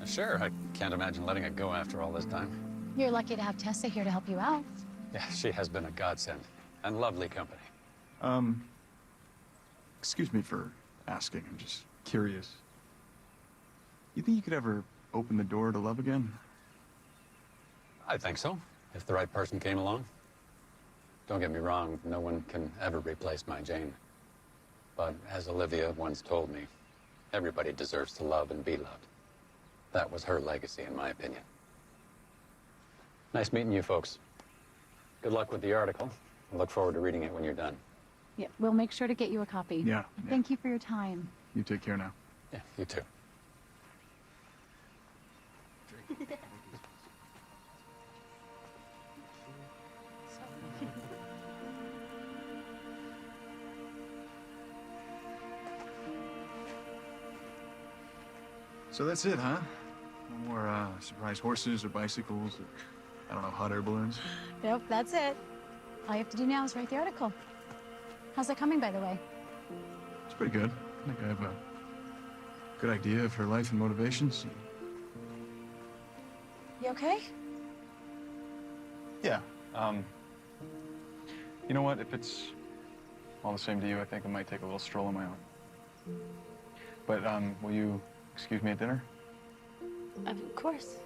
Sure, I can't imagine letting it go after all this time. You're lucky to have Tessa here to help you out. Yeah, she has been a godsend and lovely company. Excuse me for asking. I'm just curious. You think you could ever open the door to love again? I think so, if the right person came along. Don't get me wrong, no one can ever replace my Jane. But as Olivia once told me, everybody deserves to love and be loved. That was her legacy, in my opinion. Nice meeting you folks. Good luck with the article. I look forward to reading it when you're done. Yeah, we'll make sure to get you a copy. Yeah. Thank you for your time. You take care now. Yeah, you too. So that's it, huh? No more surprise horses or bicycles or, I don't know, hot air balloons? Nope, that's it. All you have to do now is write the article. How's it coming, by the way? It's pretty good. I think I have a good idea of her life and motivations. You okay? Yeah. You know what? If it's all the same to you, I think I might take a little stroll on my own. But, will you excuse me at dinner? Of course.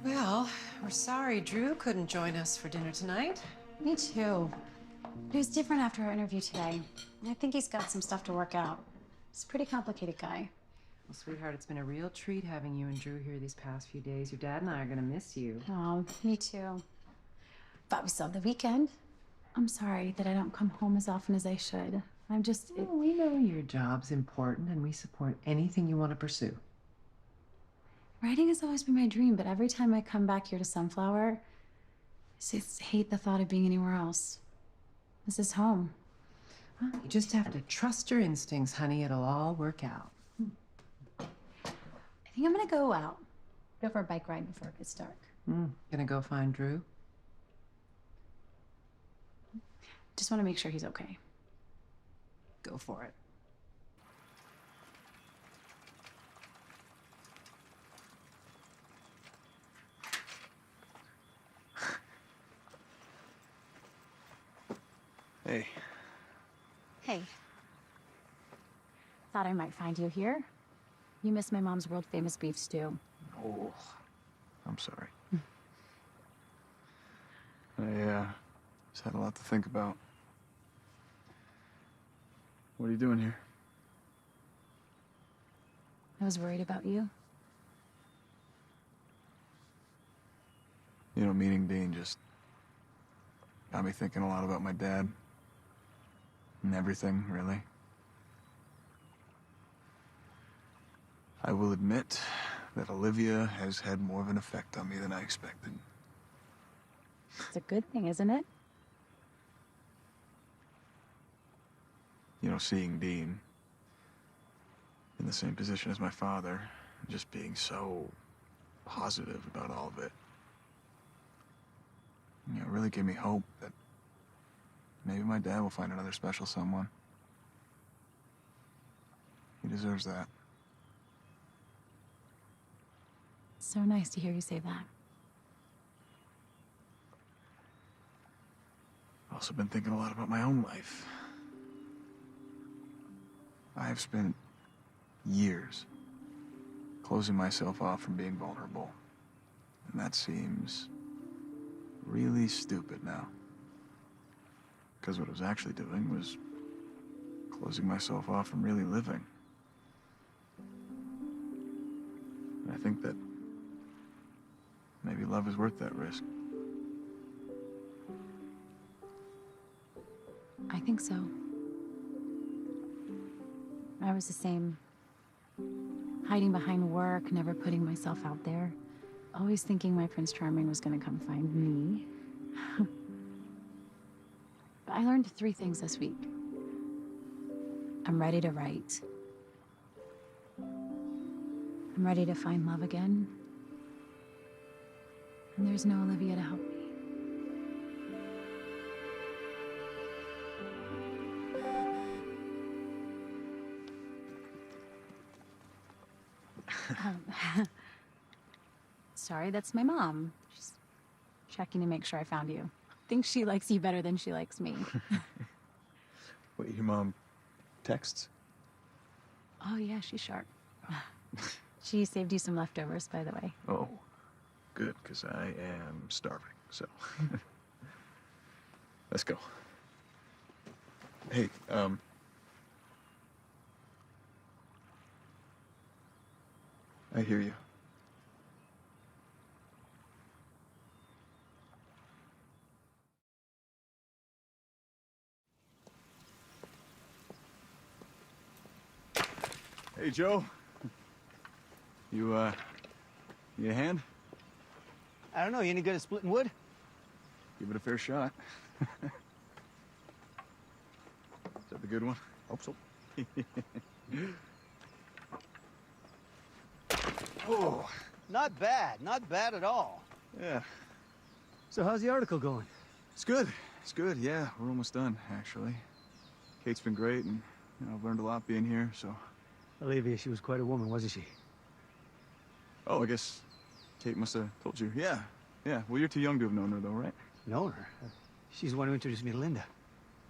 Well, we're sorry Drew couldn't join us for dinner tonight. Me too. But he was different after our interview today. I think he's got some stuff to work out. He's a pretty complicated guy. Well, sweetheart, it's been a real treat having you and Drew here these past few days. Your dad and I are gonna miss you. Oh, me too. But we still have the weekend. I'm sorry that I don't come home as often as I should. I'm just... Well, we know your job's important and we support anything you want to pursue. Writing has always been my dream, but every time I come back here to Sunflower, I just hate the thought of being anywhere else. This is home. Well, you just have to trust your instincts, honey. It'll all work out. I think I'm gonna go out. Go for a bike ride before it gets dark. Gonna go find Drew? Just want to make sure he's okay. Go for it. Hey. Hey. Thought I might find you here. You miss my mom's world-famous beef stew. Oh, I'm sorry. I just had a lot to think about. What are you doing here? I was worried about you. You know, meeting Dean just got me thinking a lot about my dad. And everything, really. I will admit that Olivia has had more of an effect on me than I expected. It's a good thing, isn't it? You know, seeing Dean in the same position as my father, just being so positive about all of it, you know, really gave me hope that maybe my dad will find another special someone. He deserves that. So nice to hear you say that. I've also been thinking a lot about my own life. I have spent years closing myself off from being vulnerable. And that seems really stupid now. Because what I was actually doing was closing myself off from really living. And I think that maybe love is worth that risk. I think so. I was the same. Hiding behind work, never putting myself out there. Always thinking my Prince Charming was gonna come find me. But I learned 3 things this week. I'm ready to write. I'm ready to find love again. And there's no Olivia to help me. Sorry, that's my mom. She's checking to make sure I found you. Thinks she likes you better than she likes me. Wait, your mom texts? Oh yeah, she's sharp. She saved you some leftovers, by the way. Oh, good, because I am starving, so. Let's go. Hey, I hear you. Hey, Joe. You need a hand? I don't know, you any good at splitting wood? Give it a fair shot. Is that the good one? Hope so. Oh. Not bad at all. Yeah. So how's the article going? It's good. It's good, yeah. We're almost done, actually. Kate's been great, and I've learned a lot being here, so... Olivia, she was quite a woman, wasn't she? Oh, I guess Kate must have told you. Yeah, yeah. Well, you're too young to have known her, though, right? Known her? She's the one who introduced me to Linda.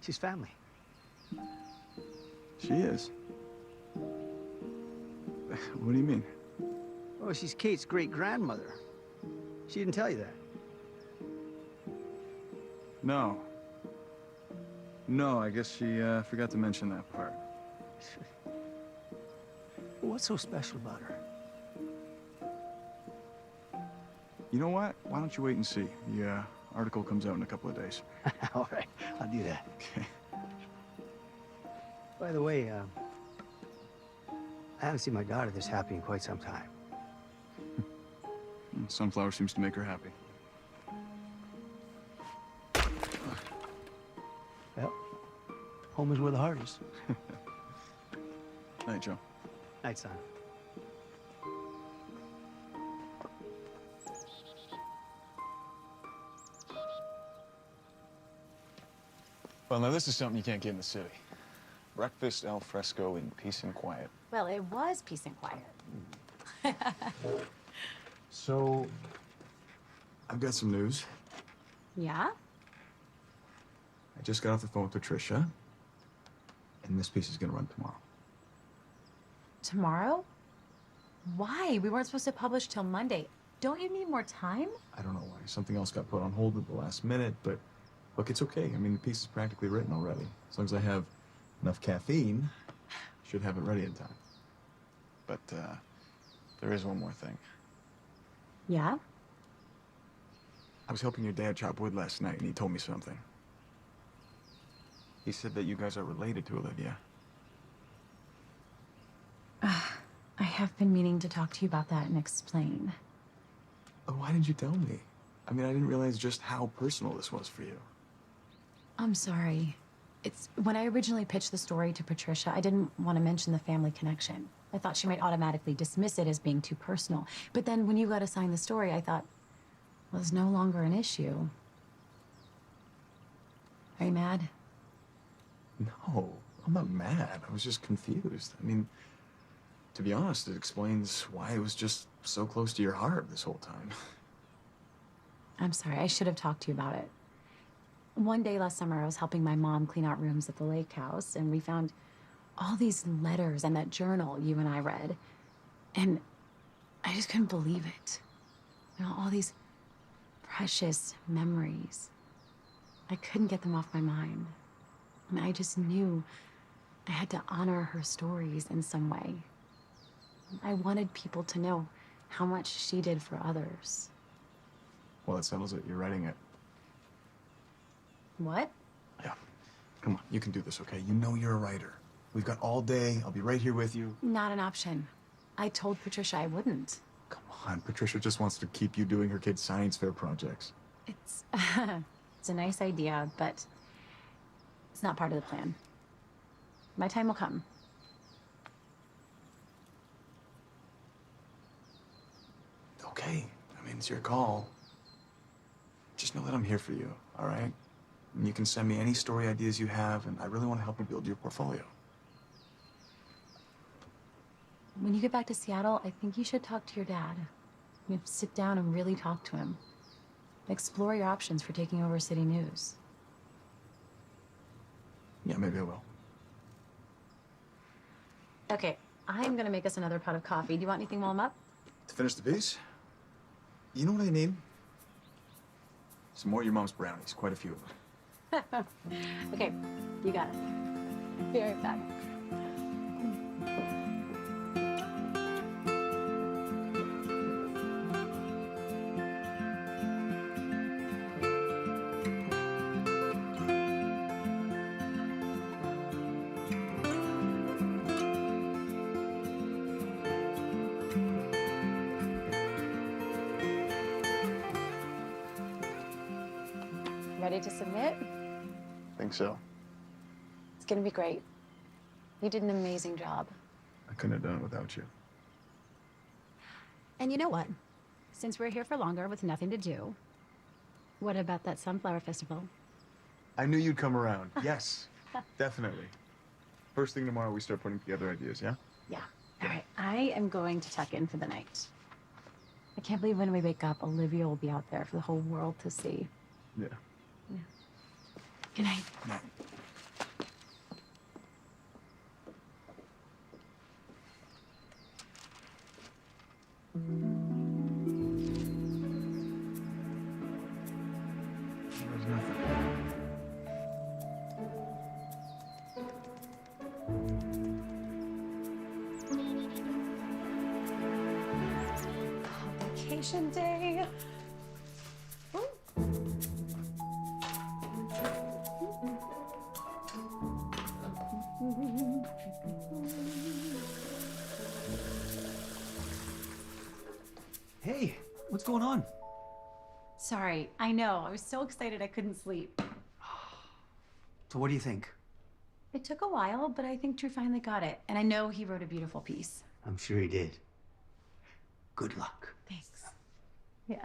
She's family. She is. What do you mean? Oh, she's Kate's great-grandmother. She didn't tell you that. No. No, I guess she forgot to mention that part. What's so special about her? You know what? Why don't you wait and see? The article comes out in a couple of days. All right, I'll do that. Okay. By the way, I haven't seen my daughter this happy in quite some time. Sunflower seems to make her happy. Well, home is where the heart is. Night, Joe. Night, son. Well, now this is something you can't get in the city. Breakfast al fresco in peace and quiet. Well, it was peace and quiet. So, I've got some news. Yeah? I just got off the phone with Patricia, and this piece is gonna run tomorrow. Tomorrow? Why? We weren't supposed to publish till Monday. Don't you need more time? I don't know why. Something else got put on hold at the last minute, but look, it's okay. I mean, the piece is practically written already. As long as I have enough caffeine, should have it ready in time. But, there is one more thing. Yeah? I was helping your dad chop wood last night, and he told me something. He said that you guys are related to Olivia. I have been meaning to talk to you about that and explain. Oh, why didn't you tell me? I mean, I didn't realize just how personal this was for you. I'm sorry. When I originally pitched the story to Patricia, I didn't want to mention the family connection. I thought she might automatically dismiss it as being too personal. But then when you got assigned the story, I thought, well, it's no longer an issue. Are you mad? No, I'm not mad. I was just confused. I mean, to be honest, it explains why it was just so close to your heart this whole time. I'm sorry. I should have talked to you about it. One day last summer, I was helping my mom clean out rooms at the lake house, and we found all these letters and that journal you and I read. And I just couldn't believe it. You know, all these precious memories. I couldn't get them off my mind. And I just knew I had to honor her stories in some way. I wanted people to know how much she did for others. Well, that settles it. You're writing it. What? Yeah. Come on, you can do this, okay? You know you're a writer. We've got all day. I'll be right here with you. Not an option. I told Patricia I wouldn't. Come on, Patricia just wants to keep you doing her kids' science fair projects. It's, it's a nice idea, but it's not part of the plan. My time will come. Okay. I mean, it's your call. Just know that I'm here for you, all right? And you can send me any story ideas you have, and I really want to help you build your portfolio. When you get back to Seattle, I think you should talk to your dad. You have to sit down and really talk to him. Explore your options for taking over city news. Yeah, maybe I will. Okay, I'm gonna make us another pot of coffee. Do you want anything while I'm up? To finish the piece, you know what I need? Some more of your mom's brownies, quite a few of them. Okay, you got it. Be right back. Ready to submit? Think so. It's gonna be great. You did an amazing job. I couldn't have done it without you. And you know what? Since we're here for longer with nothing to do, what about that Sunflower Festival? I knew you'd come around. Yes, definitely. First thing tomorrow, we start putting together ideas, yeah? Yeah. All right. I am going to tuck in for the night. I can't believe when we wake up, Olivia will be out there for the whole world to see. Yeah. Good night. Night. There's nothing. Vacation day. Hey, what's going on? Sorry, I know. I was so excited I couldn't sleep. So what do you think? It took a while, but I think Drew finally got it. And I know he wrote a beautiful piece. I'm sure he did. Good luck. Thanks. Yeah.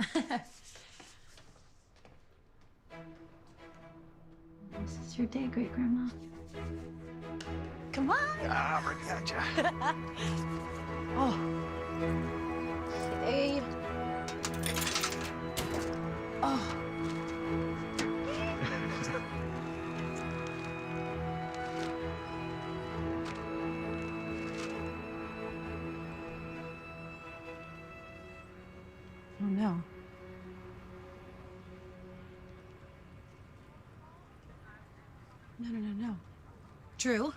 This is your day, great grandma. Come on. Ah, right at ya. Oh. Hey. Oh. Oh no. No. Drew?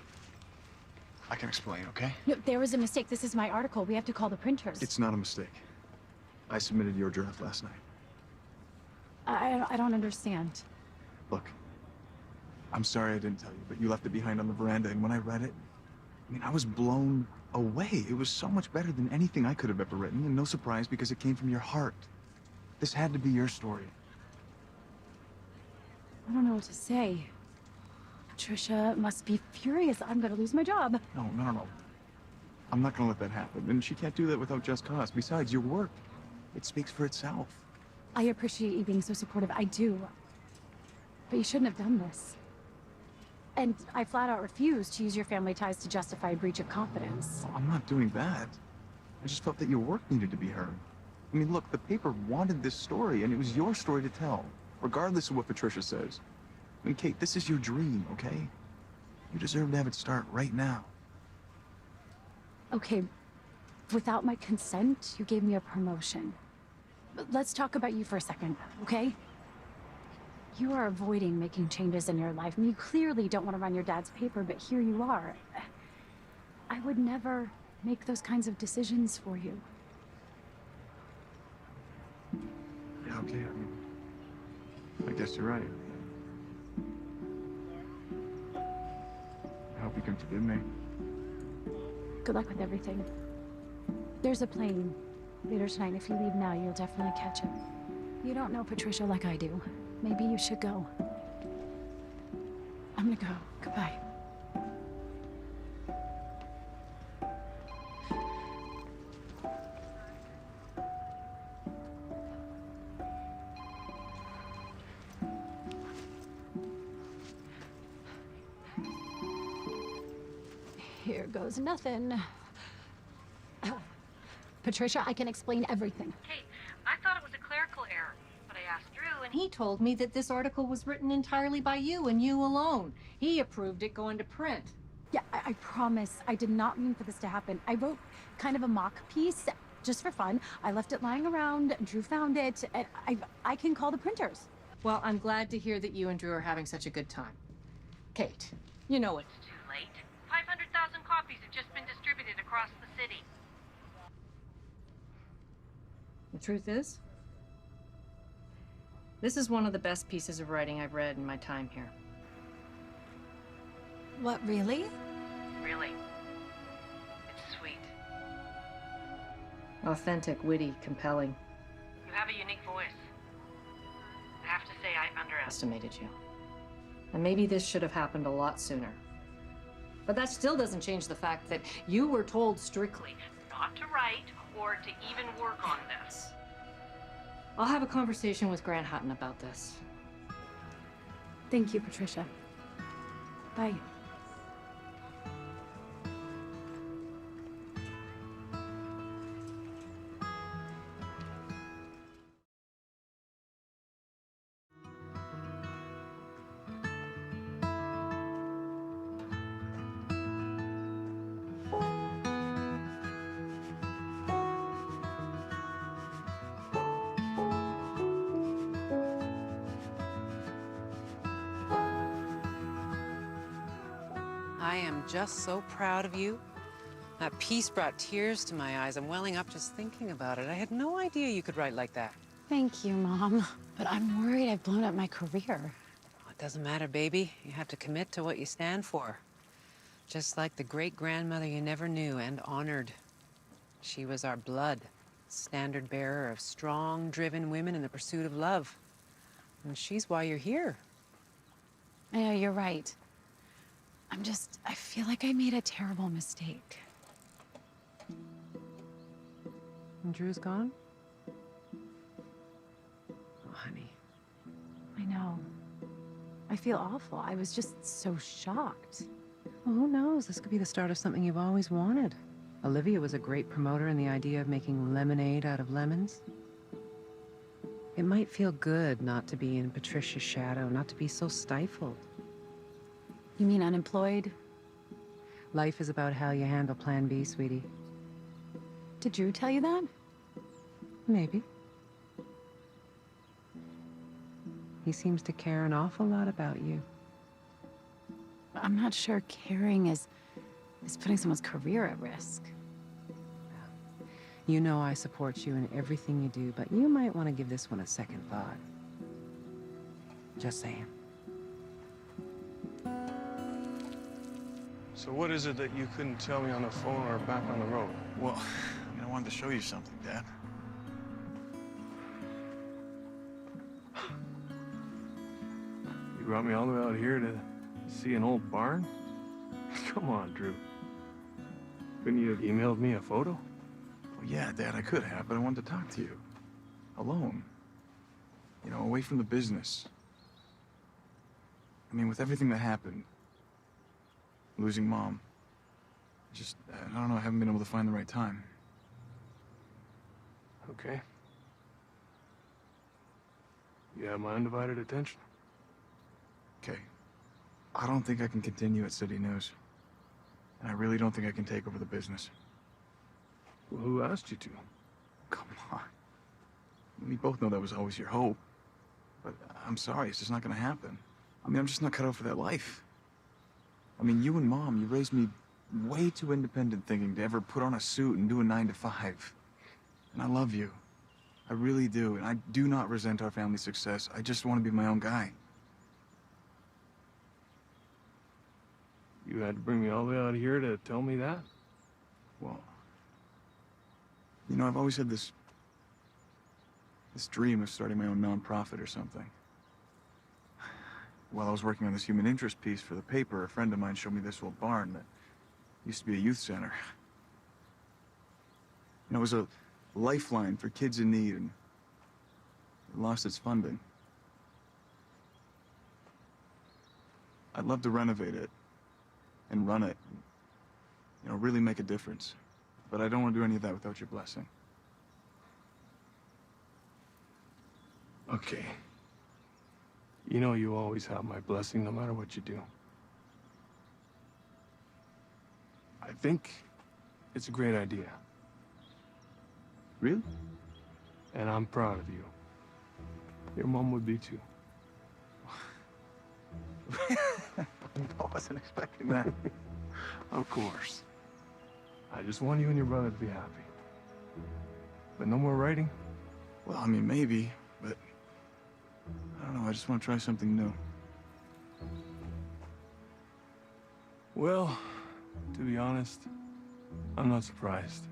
I can explain, okay? No, there was a mistake. This is my article. We have to call the printers. It's not a mistake. I submitted your draft last night. I don't understand. Look, I'm sorry I didn't tell you, but you left it behind on the veranda, and when I read it, I mean, I was blown away. It was so much better than anything I could have ever written, and no surprise because it came from your heart. This had to be your story. I don't know what to say. Patricia must be furious. I'm gonna lose my job. No. I'm not gonna let that happen, and she can't do that without just cause. Besides, your work, it speaks for itself. I appreciate you being so supportive. I do. But you shouldn't have done this. And I flat out refused to use your family ties to justify a breach of confidence. Well, I'm not doing that. I just felt that your work needed to be heard. I mean, look, the paper wanted this story, and it was your story to tell, regardless of what Patricia says. I mean, Kate, this is your dream, okay? You deserve to have it start right now. Okay, without my consent, you gave me a promotion. But let's talk about you for a second, okay? You are avoiding making changes in your life. I mean, you clearly don't want to run your dad's paper, but here you are. I would never make those kinds of decisions for you. Yeah, okay, I mean, guess you're right. I hope you can forgive me. Good luck with everything. There's a plane later tonight. If you leave now, you'll definitely catch it. You don't know Patricia like I do. Maybe you should go. I'm gonna go. Goodbye. Here goes nothing. Patricia, I can explain everything. Kate, I thought it was a clerical error, but I asked Drew, and he told me that this article was written entirely by you and you alone. He approved it going to print. Yeah, I promise. I did not mean for this to happen. I wrote kind of a mock piece just for fun. I left it lying around. Drew found it. And I can call the printers. Well, I'm glad to hear that you and Drew are having such a good time. Kate, you know it's too late. 500,000 copies have just been distributed across the city. The truth is, this is one of the best pieces of writing I've read in my time here. What, really? Really. It's sweet. Authentic, witty, compelling. You have a unique voice. I have to say, I underestimated you. And maybe this should have happened a lot sooner. But that still doesn't change the fact that you were told strictly not to write or to even work on this. I'll have a conversation with Grant Hutton about this. Thank you, Patricia. Bye. I am just so proud of you. That piece brought tears to my eyes. I'm welling up just thinking about it. I had no idea you could write like that. Thank you, Mom. But I'm worried I've blown up my career. Well, it doesn't matter, baby. You have to commit to what you stand for. Just like the great-grandmother you never knew and honored. She was our blood, standard bearer of strong, driven women in the pursuit of love. And she's why you're here. I know, you're right. I feel like I made a terrible mistake. And Drew's gone? Oh, honey. I know. I feel awful. I was just so shocked. Well, who knows? This could be the start of something you've always wanted. Olivia was a great promoter in the idea of making lemonade out of lemons. It might feel good not to be in Patricia's shadow, not to be so stifled. You mean unemployed? Life is about how you handle Plan B, sweetie. Did Drew tell you that? Maybe. He seems to care an awful lot about you. I'm not sure caring is putting someone's career at risk. You know I support you in everything you do, but you might want to give this one a second thought. Just saying. So what is it that you couldn't tell me on the phone or back on the road? Well, I wanted to show you something, Dad. You brought me all the way out here to see an old barn? Come on, Drew. Couldn't you have emailed me a photo? Well, yeah, Dad, I could have, but I wanted to talk to you. Alone. You know, away from the business. I mean, with everything that happened, losing Mom, I don't know, I haven't been able to find the right time. Okay. You have my undivided attention. Okay. I don't think I can continue at City News. And I really don't think I can take over the business. Well, who asked you to? Come on. We both know that was always your hope. But I'm sorry, it's just not gonna happen. I mean, I'm just not cut out for that life. I mean, you and Mom, you raised me way too independent thinking to ever put on a suit and do a 9 to 5. And I love you. I really do, and I do not resent our family's success. I just want to be my own guy. You had to bring me all the way out here to tell me that? Well, you know, I've always had this dream of starting my own nonprofit or something. While I was working on this human interest piece for the paper, a friend of mine showed me this old barn that used to be a youth center. You know, it was a lifeline for kids in need, and it lost its funding. I'd love to renovate it and run it, you know, really make a difference. But I don't want to do any of that without your blessing. Okay. You know you always have my blessing no matter what you do. I think it's a great idea. Really? And I'm proud of you. Your mom would be too. I wasn't expecting that. Of course. I just want you and your brother to be happy. But no more writing? Well, I mean, maybe, but I don't know, I just want to try something new. Well, to be honest, I'm not surprised.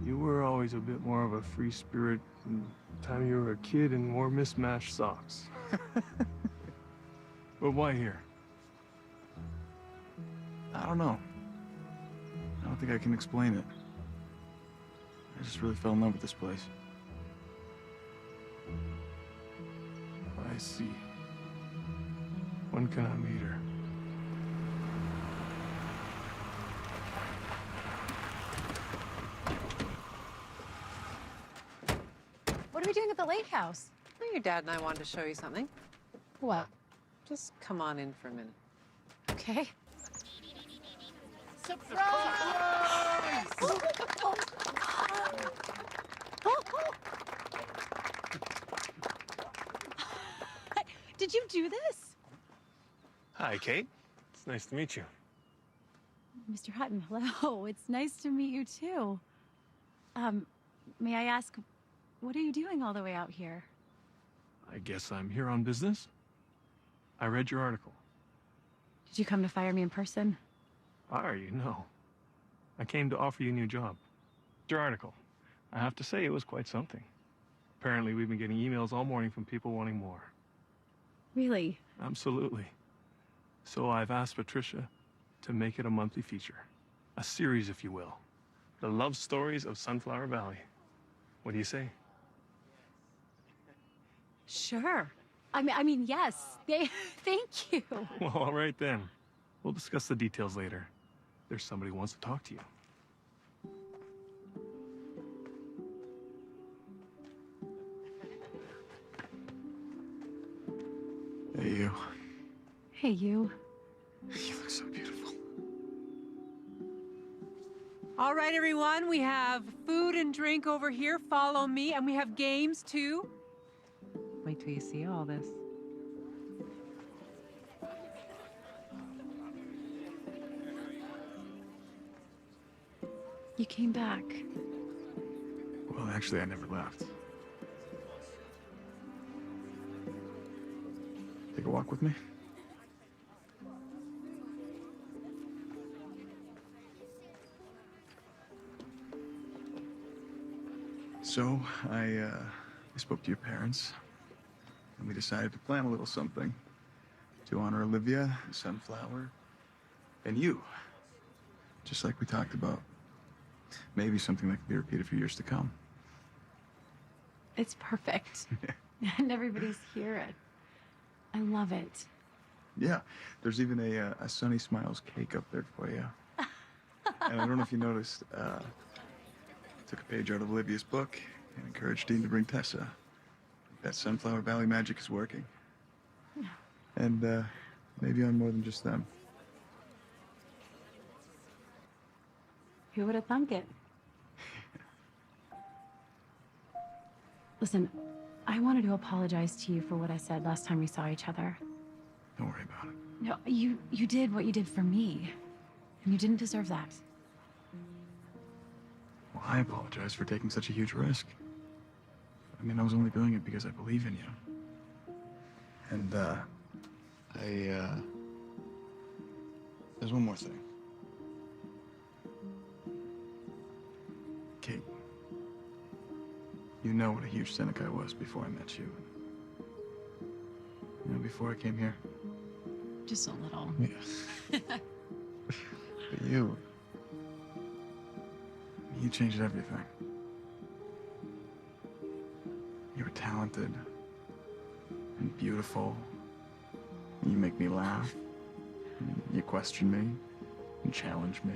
You were always a bit more of a free spirit from the time you were a kid and wore mismatched socks. But why here? I don't know. I don't think I can explain it. I just really fell in love with this place. I see. When can I meet her? What are we doing at the lake house? Well, your dad and I wanted to show you something. What? Just come on in for a minute. Okay. Surprise! Did you do this? Hi, Kate. It's nice to meet you. Mr. Hutton, hello. It's nice to meet you too. May I ask, what are you doing all the way out here? I guess I'm here on business. I read your article. Did you come to fire me in person? Fire you? No. I came to offer you a new job. Your article. I have to say, it was quite something. Apparently, we've been getting emails all morning from people wanting more. Really? Absolutely. So I've asked Patricia to make it a monthly feature. A series, if you will. The love stories of Sunflower Valley. What do you say? Sure. I mean, yes. Thank you. Well, all right then. We'll discuss the details later. There's somebody who wants to talk to you. Hey, you. Hey, you. You look so beautiful. All right, everyone, we have food and drink over here. Follow me, and we have games, too. Wait till you see all this. You came back. Well, actually, I never left. Take a walk with me? So, I spoke to your parents, and we decided to plan a little something to honor Olivia, Sunflower, and you. Just like we talked about. Maybe something that could be repeated for years to come. It's perfect. And everybody's here. I love it. Yeah, there's even a Sunny Smiles cake up there for you. And I don't know if you noticed, took a page out of Olivia's book and encouraged Dean to bring Tessa. That Sunflower Valley magic is working. And maybe on more than just them. Who would have thunk it? Listen, I wanted to apologize to you for what I said last time we saw each other. Don't worry about it. No, you did what you did for me. And you didn't deserve that. Well, I apologize for taking such a huge risk. I mean, I was only doing it because I believe in you. And, there's one more thing. Kate, you know what a huge cynic I was before I met you. You know, before I came here. Just a little. Yeah. But you changed everything. You were talented and beautiful. You make me laugh. You question me and challenge me.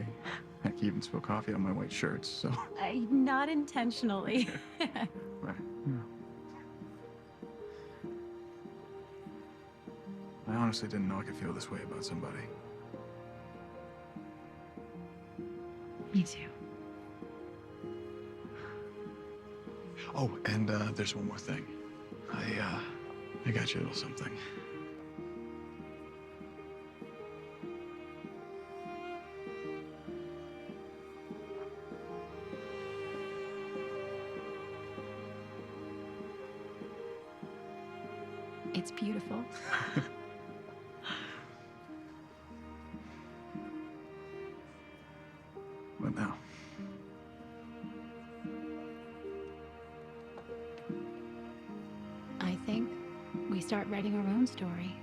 Heck, you even spill coffee on my white shirts, so. Not intentionally. Right. Yeah. I honestly didn't know I could feel this way about somebody. Me too. Oh, and there's one more thing. I got you a little something. It's beautiful. What now? I think we start writing our own story.